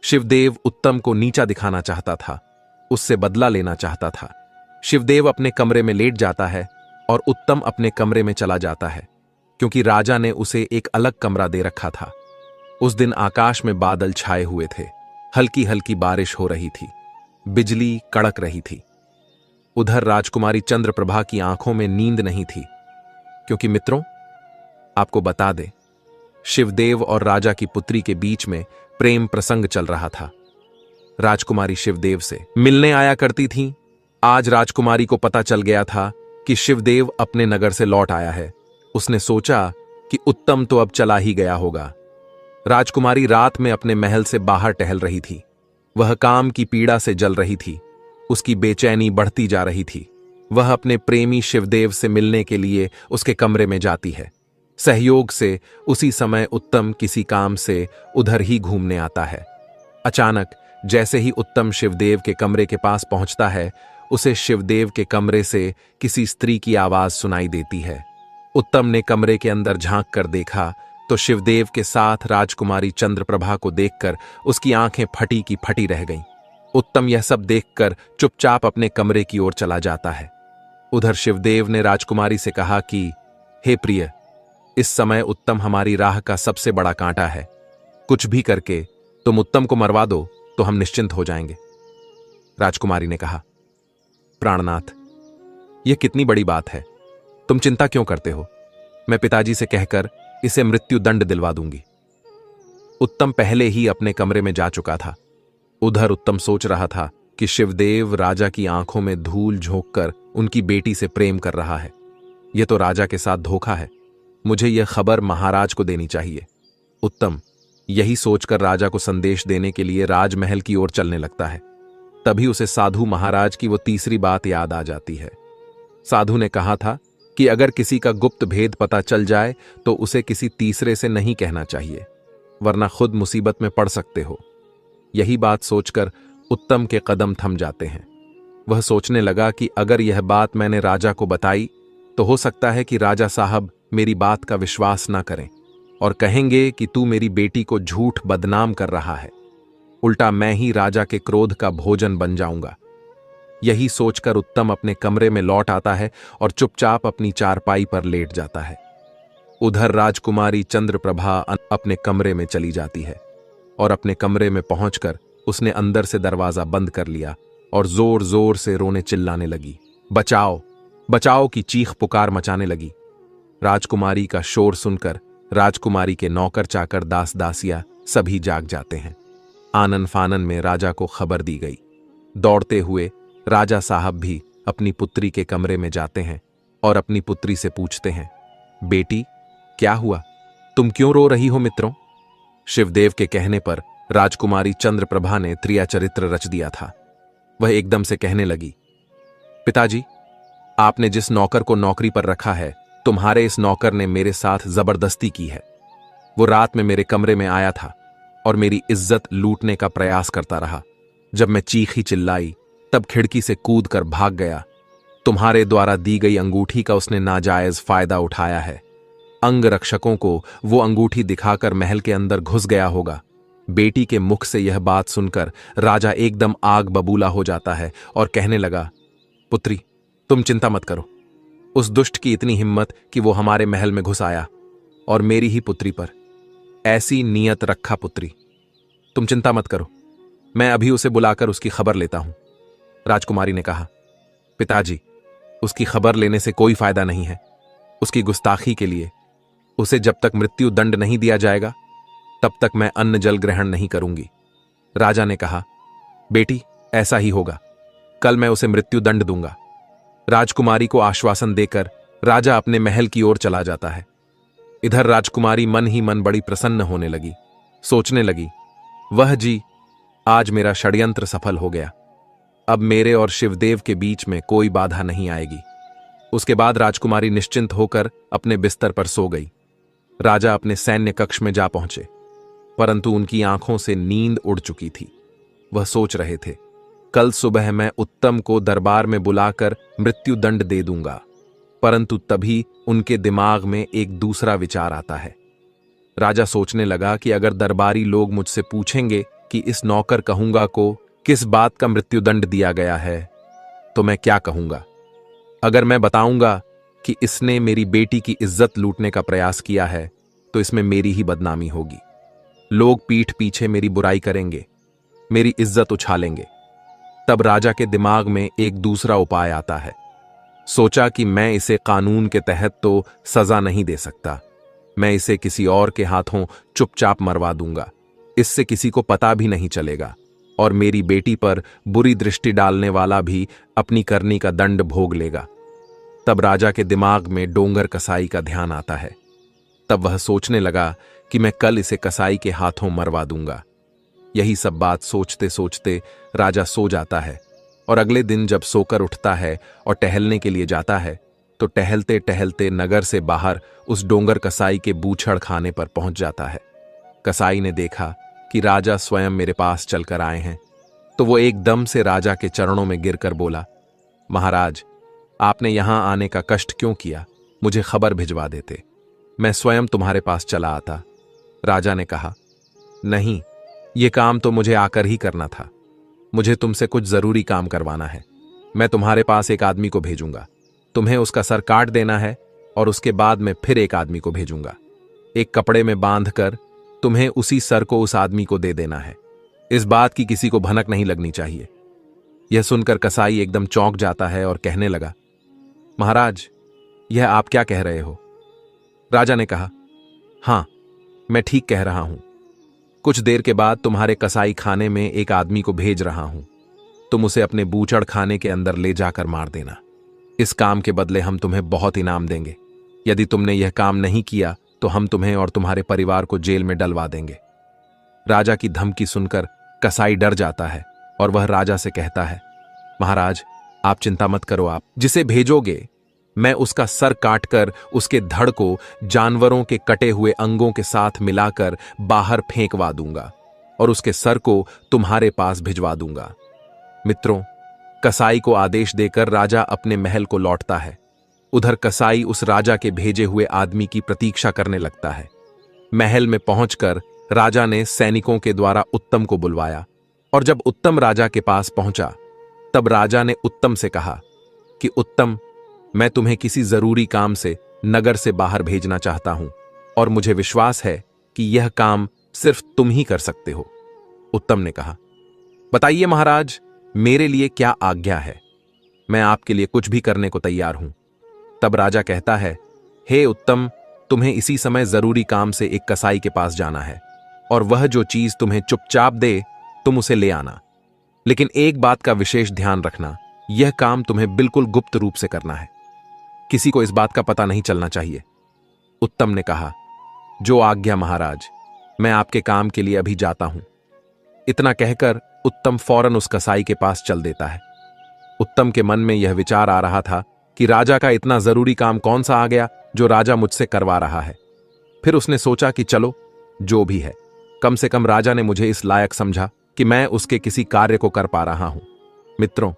शिवदेव उत्तम को नीचा दिखाना चाहता था, उससे बदला लेना चाहता था। शिवदेव अपने कमरे में लेट जाता है और उत्तम अपने कमरे में चला जाता है, क्योंकि राजा ने उसे एक अलग कमरा दे रखा था। उस दिन आकाश में बादल छाए हुए थे, हल्की हल्की बारिश हो रही थी, बिजली कड़क रही थी। उधर राजकुमारी चंद्रप्रभा की आंखों में नींद नहीं थी, क्योंकि मित्रों, आपको बता दें, शिवदेव और राजा की पुत्री के बीच में प्रेम प्रसंग चल रहा था। राजकुमारी शिवदेव से मिलने आया करती थीं। आज राजकुमारी को पता चल गया था कि शिवदेव अपने नगर से लौट आया है। उसने सोचा कि उत्तम तो अब चला ही गया होगा। राजकुमारी रात में अपने महल से बाहर टहल रही थी। वह काम की पीड़ा से जल रही थी। उसकी बेचैनी बढ़ती जा रही थी। वह अपने प्रेमी शिवदेव से मिलने के लिए उसके कमरे में जाती है। सहयोग से उसी समय उत्तम किसी काम से उधर ही घूमने आता है। अचानक जैसे ही उत्तम शिवदेव के कमरे के पास पहुंचता है, उसे शिवदेव के कमरे से किसी स्त्री की आवाज सुनाई देती है। उत्तम ने कमरे के अंदर झांक कर देखा तो शिवदेव के साथ राजकुमारी चंद्रप्रभा को देखकर उसकी आंखें फटी की फटी रह गईं। उत्तम यह सब देखकर चुपचाप अपने कमरे की ओर चला जाता है। उधर शिवदेव ने राजकुमारी से कहा कि हे प्रिय, इस समय उत्तम हमारी राह का सबसे बड़ा कांटा है। कुछ भी करके तुम उत्तम को मरवा दो तो हम निश्चिंत हो जाएंगे। राजकुमारी ने कहा, प्राणनाथ, यह कितनी बड़ी बात है, तुम चिंता क्यों करते हो? मैं पिताजी से कहकर इसे मृत्यु दंड दिलवा दूंगी। उत्तम पहले ही अपने कमरे में जा चुका था। उधर उत्तम सोच रहा था कि शिवदेव राजा की आंखों में धूल झोंककर उनकी बेटी से प्रेम कर रहा है। यह तो राजा के साथ धोखा है। मुझे यह खबर महाराज को देनी चाहिए। उत्तम यही सोचकर राजा को संदेश देने के लिए राजमहल की ओर चलने लगता है। तभी उसे साधु महाराज की वो तीसरी बात याद आ जाती है। साधु ने कहा था कि अगर किसी का गुप्त भेद पता चल जाए तो उसे किसी तीसरे से नहीं कहना चाहिए, वरना खुद मुसीबत में पड़ सकते हो। यही बात सोचकर उत्तम के कदम थम जाते हैं। वह सोचने लगा कि अगर यह बात मैंने राजा को बताई तो हो सकता है कि राजा साहब मेरी बात का विश्वास ना करें और कहेंगे कि तू मेरी बेटी को झूठ बदनाम कर रहा है। उल्टा मैं ही राजा के क्रोध का भोजन बन जाऊंगा। यही सोचकर उत्तम अपने कमरे में लौट आता है और चुपचाप अपनी चारपाई पर लेट जाता है। उधर राजकुमारी चंद्रप्रभा अपने कमरे में चली जाती है और अपने कमरे में पहुंचकर उसने अंदर से दरवाजा बंद कर लिया और जोर जोर से रोने चिल्लाने लगी। बचाओ, बचाओ की चीख पुकार मचाने लगी। राजकुमारी का शोर सुनकर राजकुमारी के नौकर चाकर दास दासिया सभी जाग जाते हैं। आनन फानन में राजा को खबर दी गई। दौड़ते हुए राजा साहब भी अपनी पुत्री के कमरे में जाते हैं और अपनी पुत्री से पूछते हैं, बेटी क्या हुआ, तुम क्यों रो रही हो मित्रों? शिवदेव के कहने पर राजकुमारी चंद्रप्रभा ने त्रिया चरित्र रच दिया था। वह एकदम से कहने लगी, पिताजी, आपने जिस नौकर को नौकरी पर रखा है, तुम्हारे इस नौकर ने मेरे साथ जबरदस्ती की है। वो रात में मेरे कमरे में आया था और मेरी इज्जत लूटने का प्रयास करता रहा। जब मैं चीखी चिल्लाई तब खिड़की से कूद कर भाग गया। तुम्हारे द्वारा दी गई अंगूठी का उसने नाजायज फायदा उठाया है। अंग रक्षकों को वो अंगूठी दिखाकर महल के अंदर घुस गया होगा। बेटी के मुख से यह बात सुनकर राजा एकदम आग बबूला हो जाता है और कहने लगा, पुत्री तुम चिंता मत करो। उस दुष्ट की इतनी हिम्मत कि वो हमारे महल में घुस आया और मेरी ही पुत्री पर ऐसी नियत रखा। पुत्री तुम चिंता मत करो, मैं अभी उसे बुलाकर उसकी खबर लेता हूं। राजकुमारी ने कहा, पिताजी, उसकी खबर लेने से कोई फायदा नहीं है। उसकी गुस्ताखी के लिए उसे जब तक मृत्यु दंड नहीं दिया जाएगा तब तक मैं अन्न जल ग्रहण नहीं करूंगी। राजा ने कहा, बेटी ऐसा ही होगा, कल मैं उसे मृत्यु दंड दूंगा। राजकुमारी को आश्वासन देकर राजा अपने महल की ओर चला जाता है। इधर राजकुमारी मन ही मन बड़ी प्रसन्न होने लगी। सोचने लगी, वह जी, आज मेरा षड्यंत्र सफल हो गया। अब मेरे और शिवदेव के बीच में कोई बाधा नहीं आएगी। उसके बाद राजकुमारी निश्चिंत होकर अपने बिस्तर पर सो गई। राजा अपने सैन्य कक्ष में जा पहुंचे, परंतु उनकी आंखों से नींद उड़ चुकी थी। वह सोच रहे थे, कल सुबह मैं उत्तम को दरबार में बुलाकर मृत्यु दंड दे दूंगा। परंतु तभी उनके दिमाग में एक दूसरा विचार आता है। राजा सोचने लगा कि अगर दरबारी लोग मुझसे पूछेंगे कि इस नौकर कहूंगा को किस बात का मृत्युदंड दिया गया है, तो मैं क्या कहूंगा? अगर मैं बताऊंगा कि इसने मेरी बेटी की इज्जत लूटने का प्रयास किया है, तो इसमें मेरी ही बदनामी होगी। लोग पीठ पीछे मेरी बुराई करेंगे, मेरी इज्जत उछालेंगे। तब राजा के दिमाग में एक दूसरा उपाय आता है। सोचा कि मैं इसे कानून के तहत तो सजा नहीं दे सकता, मैं इसे किसी और के हाथों चुपचाप मरवा दूंगा। इससे किसी को पता भी नहीं चलेगा और मेरी बेटी पर बुरी दृष्टि डालने वाला भी अपनी करनी का दंड भोग लेगा। तब राजा के दिमाग में डोंगर कसाई का ध्यान आता है। तब वह सोचने लगा कि मैं कल इसे कसाई के हाथों मरवा दूंगा। यही सब बात सोचते सोचते राजा सो जाता है और अगले दिन जब सोकर उठता है और टहलने के लिए जाता है, तो टहलते टहलते नगर से बाहर उस डोंगर कसाई के बूछड़ खाने पर पहुंच जाता है। कसाई ने देखा कि राजा स्वयं मेरे पास चलकर आए हैं, तो वो एकदम से राजा के चरणों में गिरकर बोला, महाराज, आपने यहां आने का कष्ट क्यों किया? मुझे खबर भिजवा देते, मैं स्वयं तुम्हारे पास चला आता। राजा ने कहा, नहीं, ये काम तो मुझे आकर ही करना था। मुझे तुमसे कुछ जरूरी काम करवाना है। मैं तुम्हारे पास एक आदमी को भेजूंगा, तुम्हें उसका सर काट देना है और उसके बाद मैं फिर एक आदमी को भेजूंगा। एक कपड़े में बांधकर तुम्हें उसी सर को उस आदमी को दे देना है। इस बात की किसी को भनक नहीं लगनी चाहिए। यह सुनकर कसाई एकदम चौंक जाता है और कहने लगा, महाराज, यह आप क्या कह रहे हो? राजा ने कहा, हां, मैं ठीक कह रहा हूं। कुछ देर के बाद तुम्हारे कसाई खाने में एक आदमी को भेज रहा हूं। तुम उसे अपने बूचड़ खाने के अंदर ले जाकर मार देना। इस काम के बदले हम तुम्हें बहुत इनाम देंगे। यदि तुमने यह काम नहीं किया तो हम तुम्हें और तुम्हारे परिवार को जेल में डलवा देंगे। राजा की धमकी सुनकर कसाई डर जाता है और वह राजा से कहता है, महाराज, आप चिंता मत करो, आप जिसे भेजोगे मैं उसका सर काटकर उसके धड़ को जानवरों के कटे हुए अंगों के साथ मिलाकर बाहर फेंकवा दूंगा और उसके सर को तुम्हारे पास भिजवा दूंगा। मित्रों, कसाई को आदेश देकर राजा अपने महल को लौटता है। उधर कसाई उस राजा के भेजे हुए आदमी की प्रतीक्षा करने लगता है। महल में पहुंचकर राजा ने सैनिकों के द्वारा उत्तम को बुलवाया और जब उत्तम राजा के पास पहुंचा तब राजा ने उत्तम से कहा कि उत्तम, मैं तुम्हें किसी जरूरी काम से नगर से बाहर भेजना चाहता हूं और मुझे विश्वास है कि यह काम सिर्फ तुम ही कर सकते हो। उत्तम ने कहा, बताइए महाराज, मेरे लिए क्या आज्ञा है? मैं आपके लिए कुछ भी करने को तैयार हूं। तब राजा कहता है, हे उत्तम, तुम्हें इसी समय जरूरी काम से एक कसाई के पास जाना है और वह जो चीज तुम्हें चुपचाप दे तुम उसे ले आना। लेकिन एक बात का विशेष ध्यान रखना, यह काम तुम्हें बिल्कुल गुप्त रूप से करना है, किसी को इस बात का पता नहीं चलना चाहिए। उत्तम ने कहा, जो आज्ञा महाराज, मैं आपके काम के लिए अभी जाता हूं। इतना कहकर उत्तम फौरन उस कसाई के पास चल देता है। उत्तम के मन में यह विचार आ रहा था कि राजा का इतना जरूरी काम कौन सा आ गया जो राजा मुझसे करवा रहा है। फिर उसने सोचा कि चलो जो भी है, कम से कम राजा ने मुझे इस लायक समझा कि मैं उसके किसी कार्य को कर पा रहा हूं। मित्रों,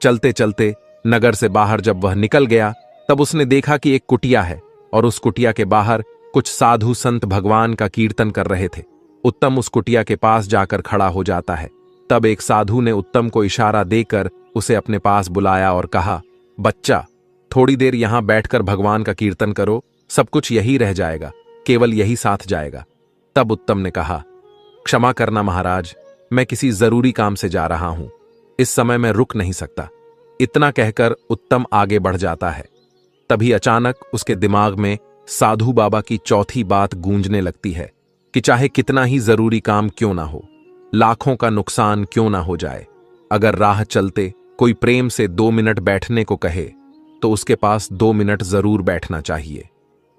चलते चलते नगर से बाहर जब वह निकल गया तब उसने देखा कि एक कुटिया है और उस कुटिया के बाहर कुछ साधु संत भगवान का कीर्तन कर रहे थे। उत्तम उस कुटिया के पास जाकर खड़ा हो जाता है। तब एक साधु ने उत्तम को इशारा देकर उसे अपने पास बुलाया और कहा, बच्चा, थोड़ी देर यहां बैठकर भगवान का कीर्तन करो, सब कुछ यही रह जाएगा, केवल यही साथ जाएगा। तब उत्तम ने कहा, क्षमा करना महाराज, मैं किसी जरूरी काम से जा रहा हूं, इस समय मैं रुक नहीं सकता। इतना कहकर उत्तम आगे बढ़ जाता है। तभी अचानक उसके दिमाग में साधु बाबा की चौथी बात गूंजने लगती है कि चाहे कितना ही जरूरी काम क्यों ना हो, लाखों का नुकसान क्यों ना हो जाए, अगर राह चलते कोई प्रेम से 2 मिनट बैठने को कहे तो उसके पास 2 मिनट जरूर बैठना चाहिए।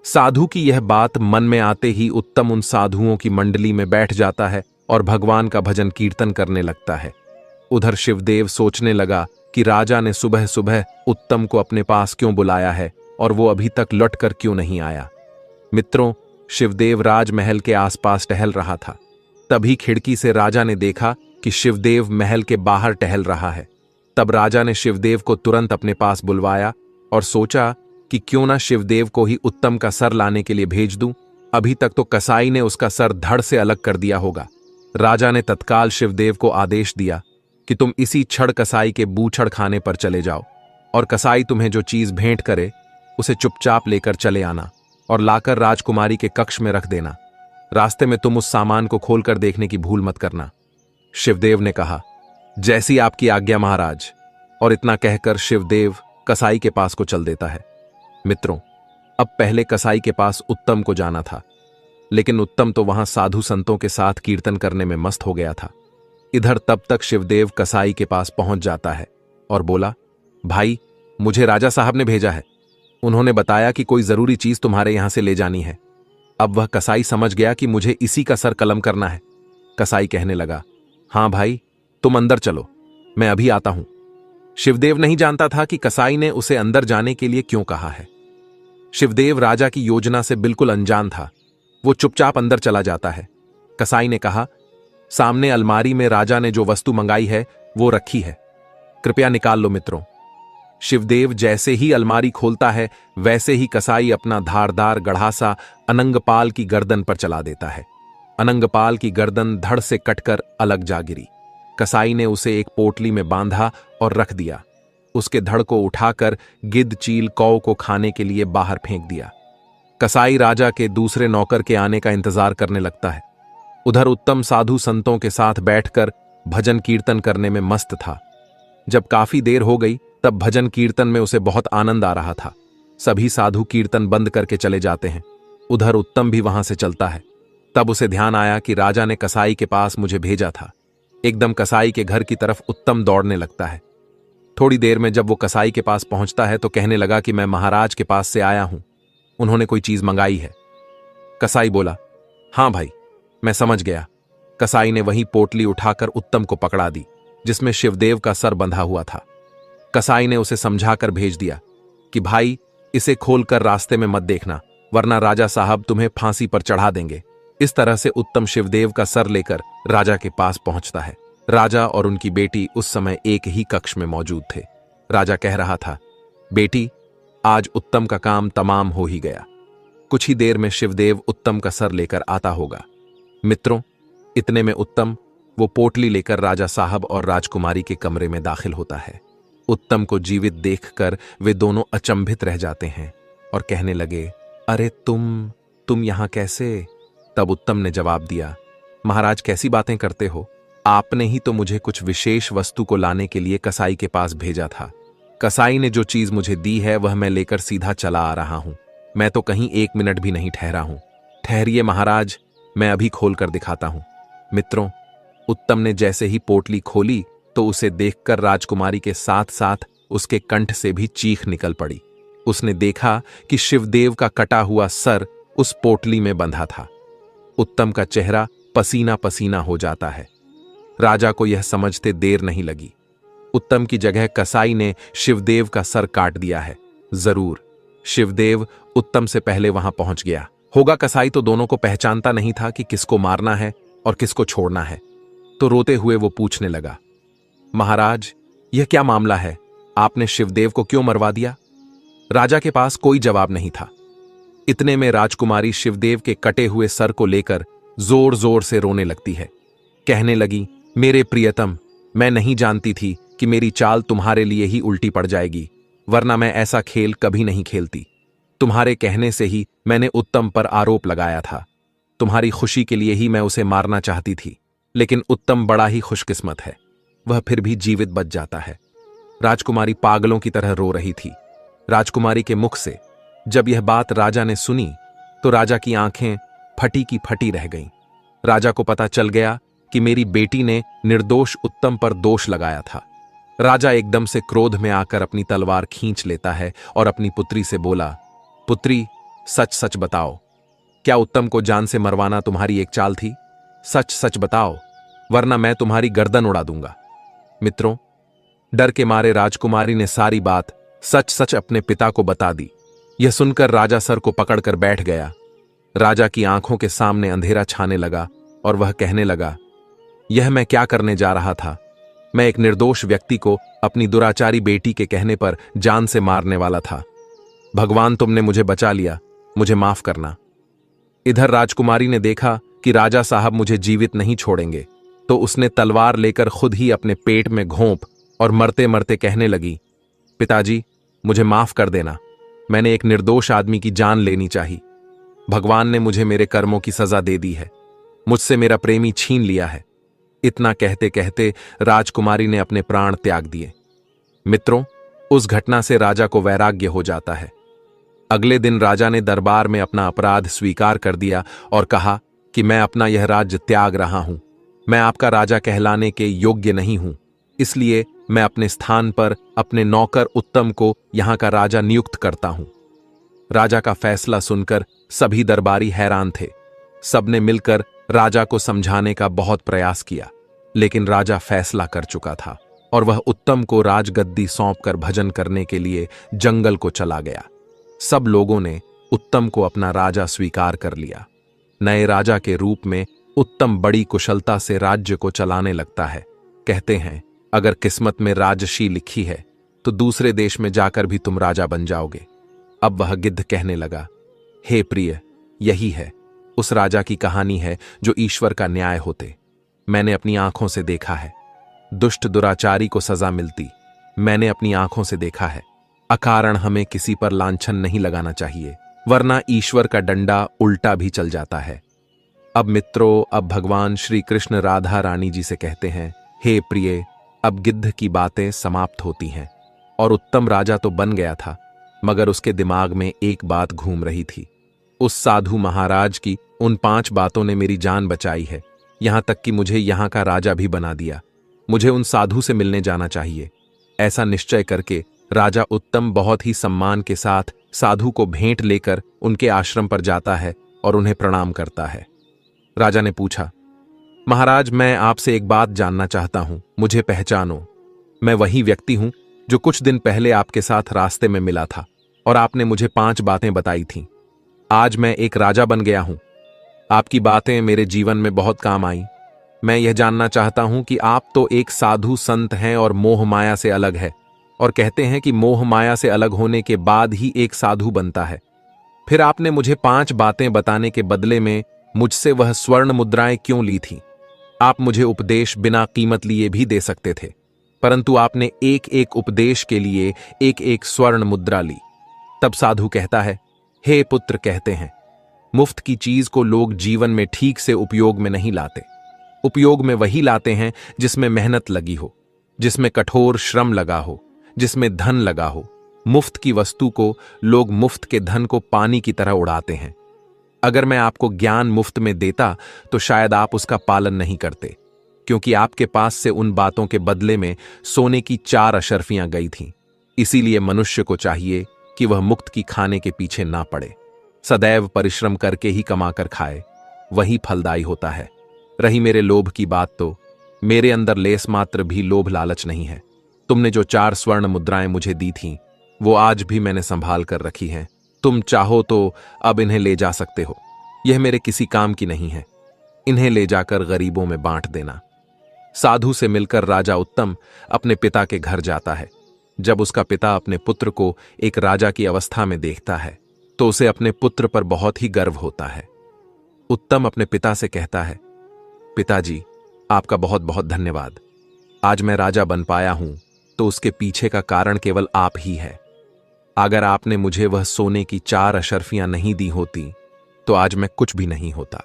साधु की यह बात मन में आते ही उत्तम उन साधुओं की मंडली में बैठ जाता है और भगवान का भजन कीर्तन करने लगता है। उधर शिवदेव सोचने लगा कि राजा ने सुबह सुबह उत्तम को अपने पास क्यों बुलाया है और वो अभी तक लौटकर क्यों नहीं आया। मित्रों, शिवदेव राजमहल के आसपास टहल रहा था। तभी खिड़की से राजा ने देखा कि शिवदेव महल के बाहर टहल रहा है। तब राजा ने शिवदेव को तुरंत अपने पास बुलवाया और सोचा कि क्यों ना शिवदेव को ही उत्तम का सर लाने के लिए भेज दूं, अभी तक तो कसाई ने उसका सर धड़ से अलग कर दिया होगा। राजा ने तत्काल शिवदेव को आदेश दिया कि तुम इसी छड़ कसाई के बूछड़ खाने पर चले जाओ और कसाई तुम्हें जो चीज भेंट करे उसे चुपचाप लेकर चले आना और लाकर राजकुमारी के कक्ष में रख देना। रास्ते में तुम उस सामान को खोलकर देखने की भूल मत करना। शिवदेव ने कहा, जैसी आपकी आज्ञा महाराज। और इतना कहकर शिवदेव कसाई के पास को चल देता है। मित्रों, अब पहले कसाई के पास उत्तम को जाना था, लेकिन उत्तम तो वहां साधु संतों के साथ कीर्तन करने में मस्त हो गया था। इधर तब तक शिवदेव कसाई के पास पहुंच जाता है और बोला, भाई, मुझे राजा साहब ने भेजा है, उन्होंने बताया कि कोई जरूरी चीज तुम्हारे यहां से ले जानी है। अब वह कसाई समझ गया कि मुझे इसी का सर कलम करना है। कसाई कहने लगा, हां भाई, तुम अंदर चलो, मैं अभी आता हूं। शिवदेव नहीं जानता था कि कसाई ने उसे अंदर जाने के लिए क्यों कहा है। शिवदेव राजा की योजना से बिल्कुल अनजान था। वो चुपचाप अंदर चला जाता है। कसाई ने कहा, सामने अलमारी में राजा ने जो वस्तु मंगाई है वो रखी है, कृपया निकाल लो मित्रों। शिवदेव जैसे ही अलमारी खोलता है वैसे ही कसाई अपना धारदार गढ़ासा अनंगपाल की गर्दन पर चला देता है। अनंगपाल की गर्दन धड़ से कटकर अलग जा गिरी। कसाई ने उसे एक पोटली में बांधा और रख दिया। उसके धड़ को उठाकर गिद्ध चील कौ को खाने के लिए बाहर फेंक दिया। कसाई राजा के दूसरे नौकर के आने का इंतजार करने लगता है। उधर उत्तम साधु संतों के साथ बैठकर भजन कीर्तन करने में मस्त था। जब काफी देर हो गई तब भजन कीर्तन में उसे बहुत आनंद आ रहा था। सभी साधु कीर्तन बंद करके चले जाते हैं। उधर उत्तम भी वहां से चलता है। तब उसे ध्यान आया कि राजा ने कसाई के पास मुझे भेजा था। एकदम कसाई के घर की तरफ उत्तम दौड़ने लगता है। थोड़ी देर में जब वो कसाई के पास पहुंचता है तो कहने लगा कि मैं महाराज के पास से आया हूं, उन्होंने कोई चीज मंगाई है। कसाई बोला, हां भाई, मैं समझ गया। कसाई ने वही पोटली उठाकर उत्तम को पकड़ा दी जिसमें शिवदेव का सर बंधा हुआ था। कसाई ने उसे समझाकर भेज दिया कि भाई, इसे खोलकर रास्ते में मत देखना, वरना राजा साहब तुम्हें फांसी पर चढ़ा देंगे। इस तरह से उत्तम शिवदेव का सर लेकर राजा के पास पहुंचता है। राजा और उनकी बेटी उस समय एक ही कक्ष में मौजूद थे। राजा कह रहा था, बेटी, आज उत्तम का काम तमाम हो ही गया। कुछ ही देर में शिवदेव उत्तम का सर लेकर आता होगा। मित्रों, इतने में उत्तम वो पोटली लेकर राजा साहब और राजकुमारी के कमरे में दाखिल होता है। उत्तम को जीवित देखकर वे दोनों अचंभित रह जाते हैं और कहने लगे, अरे तुम यहां कैसे? तब उत्तम ने जवाब दिया, महाराज, कैसी बातें करते हो? आपने ही तो मुझे कुछ विशेष वस्तु को लाने के लिए कसाई के पास भेजा था। कसाई ने जो चीज मुझे दी है वह मैं लेकर सीधा चला आ रहा हूं। मैं तो कहीं 1 मिनट भी नहीं ठहरा हूं। ठहरिए महाराज, मैं अभी खोल कर दिखाता हूं। मित्रों, उत्तम ने जैसे ही पोटली खोली तो उसे देखकर राजकुमारी के साथ साथ उसके कंठ से भी चीख निकल पड़ी। उसने देखा कि शिवदेव का कटा हुआ सर उस पोटली में बंधा था। उत्तम का चेहरा पसीना पसीना हो जाता है। राजा को यह समझते देर नहीं लगी। उत्तम की जगह कसाई ने शिवदेव का सर काट दिया है। जरूर शिवदेव उत्तम से पहले वहां पहुंच गया होगा। कसाई तो दोनों को पहचानता नहीं था कि किसको मारना है और किसको छोड़ना है। तो रोते हुए वो पूछने लगा, महाराज, यह क्या मामला है? आपने शिवदेव को क्यों मरवा दिया? राजा के पास कोई जवाब नहीं था। इतने में राजकुमारी शिवदेव के कटे हुए सर को लेकर जोर जोर से रोने लगती है। कहने लगी, मेरे प्रियतम, मैं नहीं जानती थी कि मेरी चाल तुम्हारे लिए ही उल्टी पड़ जाएगी, वरना मैं ऐसा खेल कभी नहीं खेलती। तुम्हारे कहने से ही मैंने उत्तम पर आरोप लगाया था। तुम्हारी खुशी के लिए ही मैं उसे मारना चाहती थी, लेकिन उत्तम बड़ा ही खुशकिस्मत है, वह फिर भी जीवित बच जाता है। राजकुमारी पागलों की तरह रो रही थी। राजकुमारी के मुख से जब यह बात राजा ने सुनी तो राजा की आंखें फटी की फटी रह गईं। राजा को पता चल गया कि मेरी बेटी ने निर्दोष उत्तम पर दोष लगाया था। राजा एकदम से क्रोध में आकर अपनी तलवार खींच लेता है और अपनी पुत्री से बोला, पुत्री, सच सच बताओ, क्या उत्तम को जान से मरवाना तुम्हारी एक चाल थी? सच सच बताओ, वरना मैं तुम्हारी गर्दन उड़ा दूंगा। मित्रों, डर के मारे राजकुमारी ने सारी बात सच सच अपने पिता को बता दी। यह सुनकर राजा सर को पकड़कर बैठ गया। राजा की आंखों के सामने अंधेरा छाने लगा और वह कहने लगा, यह मैं क्या करने जा रहा था? मैं एक निर्दोष व्यक्ति को अपनी दुराचारी बेटी के कहने पर जान से मारने वाला था। भगवान, तुमने मुझे बचा लिया, मुझे माफ करना। इधर राजकुमारी ने देखा कि राजा साहब मुझे जीवित नहीं छोड़ेंगे, तो उसने तलवार लेकर खुद ही अपने पेट में घोंप और मरते मरते कहने लगी, पिताजी, मुझे माफ कर देना, मैंने एक निर्दोष आदमी की जान लेनी चाहिए। भगवान ने मुझे मेरे कर्मों की सजा दे दी है, मुझसे मेरा प्रेमी छीन लिया है। इतना कहते कहते राजकुमारी ने अपने प्राण त्याग दिए। मित्रों, उस घटना से राजा को वैराग्य हो जाता है। अगले दिन राजा ने दरबार में अपना अपराध स्वीकार कर दिया और कहा कि मैं अपना यह राज्य त्याग रहा हूं। मैं आपका राजा कहलाने के योग्य नहीं हूं, इसलिए मैं अपने स्थान पर अपने नौकर उत्तम को यहां का राजा नियुक्त करता हूं। राजा का फैसला सुनकर सभी दरबारी हैरान थे। सबने मिलकर राजा को समझाने का बहुत प्रयास किया, लेकिन राजा फैसला कर चुका था और वह उत्तम को राजगद्दी सौंपकर भजन करने के लिए जंगल को चला गया। सब लोगों ने उत्तम को अपना राजा स्वीकार कर लिया। नए राजा के रूप में उत्तम बड़ी कुशलता से राज्य को चलाने लगता है। कहते हैं, अगर किस्मत में राजशी लिखी है तो दूसरे देश में जाकर भी तुम राजा बन जाओगे। अब वह गिद्ध कहने लगा, हे प्रिय, यही है, उस राजा की कहानी है जो ईश्वर का न्याय होते। मैंने अपनी आंखों से देखा है। दुष्ट दुराचारी को सजा मिलती, मैंने अपनी आंखों से देखा है। अकारण हमें किसी पर लांछन नहीं लगाना चाहिए, वरना ईश्वर का डंडा उल्टा भी चल जाता है। अब मित्रों, अब भगवान श्री कृष्ण राधा रानी जी से कहते हैं, हे प्रिय, अब गिद्ध की बातें समाप्त होती हैं। और उत्तम राजा तो बन गया था, मगर उसके दिमाग में एक बात घूम रही थी। उस साधु महाराज की उन 5 बातों ने मेरी जान बचाई है, यहां तक कि मुझे यहां का राजा भी बना दिया। मुझे उन साधु से मिलने जाना चाहिए। ऐसा निश्चय करके राजा उत्तम बहुत ही सम्मान के साथ साधु को भेंट लेकर उनके आश्रम पर जाता है और उन्हें प्रणाम करता है। राजा ने पूछा, महाराज, मैं आपसे एक बात जानना चाहता हूं, मुझे पहचानो। मैं वही व्यक्ति हूं जो कुछ दिन पहले आपके साथ रास्ते में मिला था और आपने मुझे 5 बातें बताई थीं। आज मैं एक राजा बन गया हूं। आपकी बातें मेरे जीवन में बहुत काम आई। मैं यह जानना चाहता हूं कि आप तो एक साधु संत हैं और मोह माया से अलग है, और कहते हैं कि मोह माया से अलग होने के बाद ही एक साधु बनता है। फिर आपने मुझे 5 बातें बताने के बदले में मुझसे वह स्वर्ण मुद्राएं क्यों ली थीं? आप मुझे उपदेश बिना कीमत लिए भी दे सकते थे, परंतु आपने एक एक उपदेश के लिए एक एक स्वर्ण मुद्रा ली। तब साधु कहता है, हे पुत्र, कहते हैं, मुफ्त की चीज को लोग जीवन में ठीक से उपयोग में नहीं लाते। उपयोग में वही लाते हैं जिसमें मेहनत लगी हो, जिसमें कठोर श्रम लगा हो, जिसमें धन लगा हो, मुफ्त की वस्तु को लोग मुफ्त के धन को पानी की तरह उड़ाते हैं। अगर मैं आपको ज्ञान मुफ्त में देता तो शायद आप उसका पालन नहीं करते, क्योंकि आपके पास से उन बातों के बदले में सोने की 4 अशर्फियां गई थीं। इसीलिए मनुष्य को चाहिए कि वह मुफ्त की खाने के पीछे ना पड़े, सदैव परिश्रम करके ही कमाकर खाए, वही फलदायी होता है। रही मेरे लोभ की बात, तो मेरे अंदर लेस मात्र भी लोभ लालच नहीं है। तुमने जो 4 स्वर्ण मुद्राएं मुझे दी थीं, वो आज भी मैंने संभाल कर रखी हैं। तुम चाहो तो अब इन्हें ले जा सकते हो। यह मेरे किसी काम की नहीं है। इन्हें ले जाकर गरीबों में बांट देना। साधु से मिलकर राजा उत्तम अपने पिता के घर जाता है। जब उसका पिता अपने पुत्र को एक राजा की अवस्था में देखता है तो उसे अपने पुत्र पर बहुत ही गर्व होता है। उत्तम अपने पिता से कहता है, पिताजी, आपका बहुत बहुत धन्यवाद। आज मैं राजा बन पाया हूं तो उसके पीछे का कारण केवल आप ही है। अगर आपने मुझे वह सोने की 4 अशर्फियां नहीं दी होती तो आज मैं कुछ भी नहीं होता।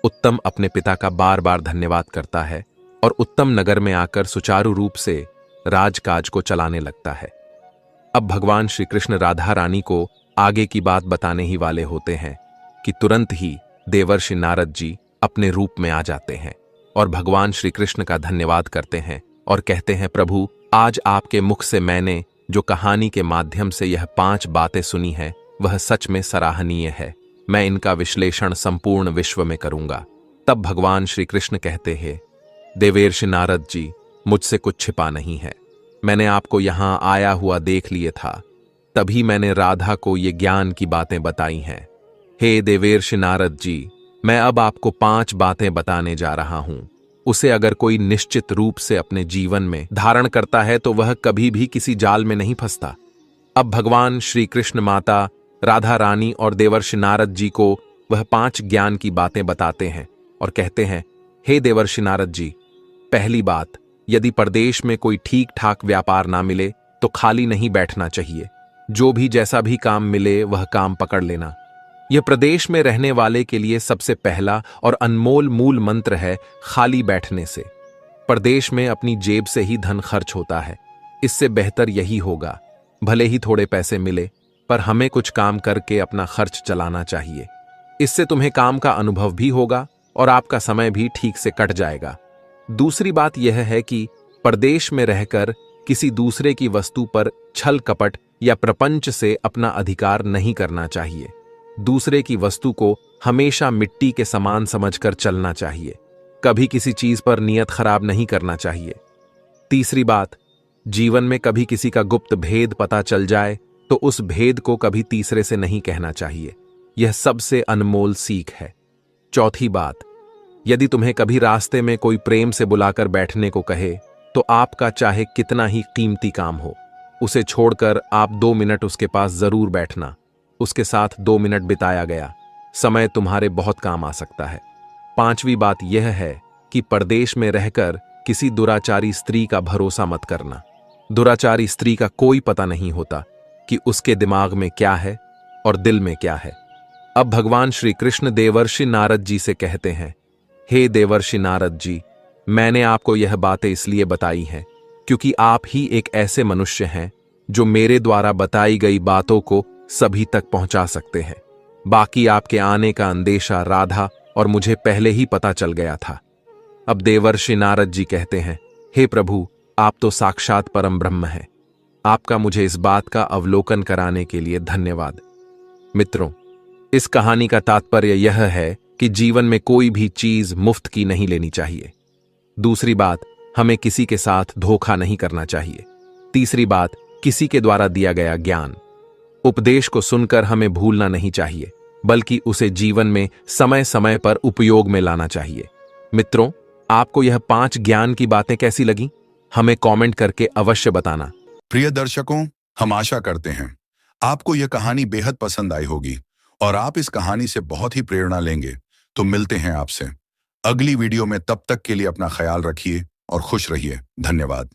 उत्तम अपने पिता का बार बार धन्यवाद करता है और उत्तम नगर में आकर सुचारू रूप से राजकाज को चलाने लगता है। अब भगवान श्री कृष्ण राधा रानी को आगे की बात बताने ही वाले होते हैं कि तुरंत ही देवर्षि नारद जी अपने रूप में आ जाते हैं और भगवान श्री कृष्ण का धन्यवाद करते हैं और कहते हैं, प्रभु, आज आपके मुख से मैंने जो कहानी के माध्यम से यह 5 बातें सुनी है वह सच में सराहनीय है। मैं इनका विश्लेषण संपूर्ण विश्व में करूंगा। तब भगवान श्री कृष्ण कहते हैं, देवर्षि नारद जी, मुझसे कुछ छिपा नहीं है। मैंने आपको यहां आया हुआ देख लिए था, तभी मैंने राधा को ये ज्ञान की बातें बताई हैं। हे देवर्षि नारद जी, मैं अब आपको 5 बातें बताने जा रहा हूं। उसे अगर कोई निश्चित रूप से अपने जीवन में धारण करता है तो वह कभी भी किसी जाल में नहीं फंसता। अब भगवान श्री कृष्ण माता राधा रानी और देवर्षि नारद जी को वह 5 ज्ञान की बातें बताते हैं और कहते हैं, हे देवर्षि नारद जी, पहली बात, यदि परदेश में कोई ठीक ठाक व्यापार ना मिले तो खाली नहीं बैठना चाहिए। जो भी जैसा भी काम मिले वह काम पकड़ लेना। यह प्रदेश में रहने वाले के लिए सबसे पहला और अनमोल मूल मंत्र है, खाली बैठने से। परदेश में अपनी जेब से ही धन खर्च होता है। इससे बेहतर यही होगा, भले ही थोड़े पैसे मिले पर हमें कुछ काम करके अपना खर्च चलाना चाहिए। इससे तुम्हें काम का अनुभव भी होगा और आपका समय भी ठीक से कट जाएगा। दूसरी बात यह है कि परदेश में रहकर किसी दूसरे की वस्तु पर छल कपट या प्रपंच से अपना अधिकार नहीं करना चाहिए। दूसरे की वस्तु को हमेशा मिट्टी के समान समझकर चलना चाहिए। कभी किसी चीज पर नियत खराब नहीं करना चाहिए। तीसरी बात, जीवन में कभी किसी का गुप्त भेद पता चल जाए तो उस भेद को कभी तीसरे से नहीं कहना चाहिए। यह सबसे अनमोल सीख है। चौथी बात, यदि तुम्हें कभी रास्ते में कोई प्रेम से बुलाकर बैठने को कहे तो आपका चाहे कितना ही कीमती काम हो, उसे छोड़कर आप 2 मिनट उसके पास जरूर बैठना। उसके साथ 2 मिनट बिताया गया समय तुम्हारे बहुत काम आ सकता है। पांचवी बात यह है कि परदेश में रहकर किसी दुराचारी स्त्री का भरोसा मत करना। दुराचारी स्त्री का कोई पता नहीं होता कि उसके दिमाग में क्या है और दिल में क्या है। अब भगवान श्री कृष्ण देवर्षि नारद जी से कहते हैं, हे देवर्षि नारद जी, मैंने आपको यह बातें इसलिए बताई हैं क्योंकि आप ही एक ऐसे मनुष्य हैं जो मेरे द्वारा बताई गई बातों को सभी तक पहुंचा सकते हैं। बाकी आपके आने का अंदेशा राधा और मुझे पहले ही पता चल गया था। अब देवर्षि नारद जी कहते हैं, हे प्रभु, आप तो साक्षात परम ब्रह्म हैं। आपका मुझे इस बात का अवलोकन कराने के लिए धन्यवाद। मित्रों, इस कहानी का तात्पर्य यह है कि जीवन में कोई भी चीज मुफ्त की नहीं लेनी चाहिए। दूसरी बात, हमें किसी के साथ धोखा नहीं करना चाहिए। तीसरी बात, किसी के द्वारा दिया गया ज्ञान उपदेश को सुनकर हमें भूलना नहीं चाहिए, बल्कि उसे जीवन में समय समय पर उपयोग में लाना चाहिए। मित्रों, आपको यह 5 ज्ञान की बातें कैसी लगी? हमें कमेंट करके अवश्य बताना। प्रिय दर्शकों, हम आशा करते हैं आपको यह कहानी बेहद पसंद आई होगी और आप इस कहानी से बहुत ही प्रेरणा लेंगे। तो मिलते हैं आपसे अगली वीडियो में। तब तक के लिए अपना ख्याल रखिए और खुश रहिए। धन्यवाद।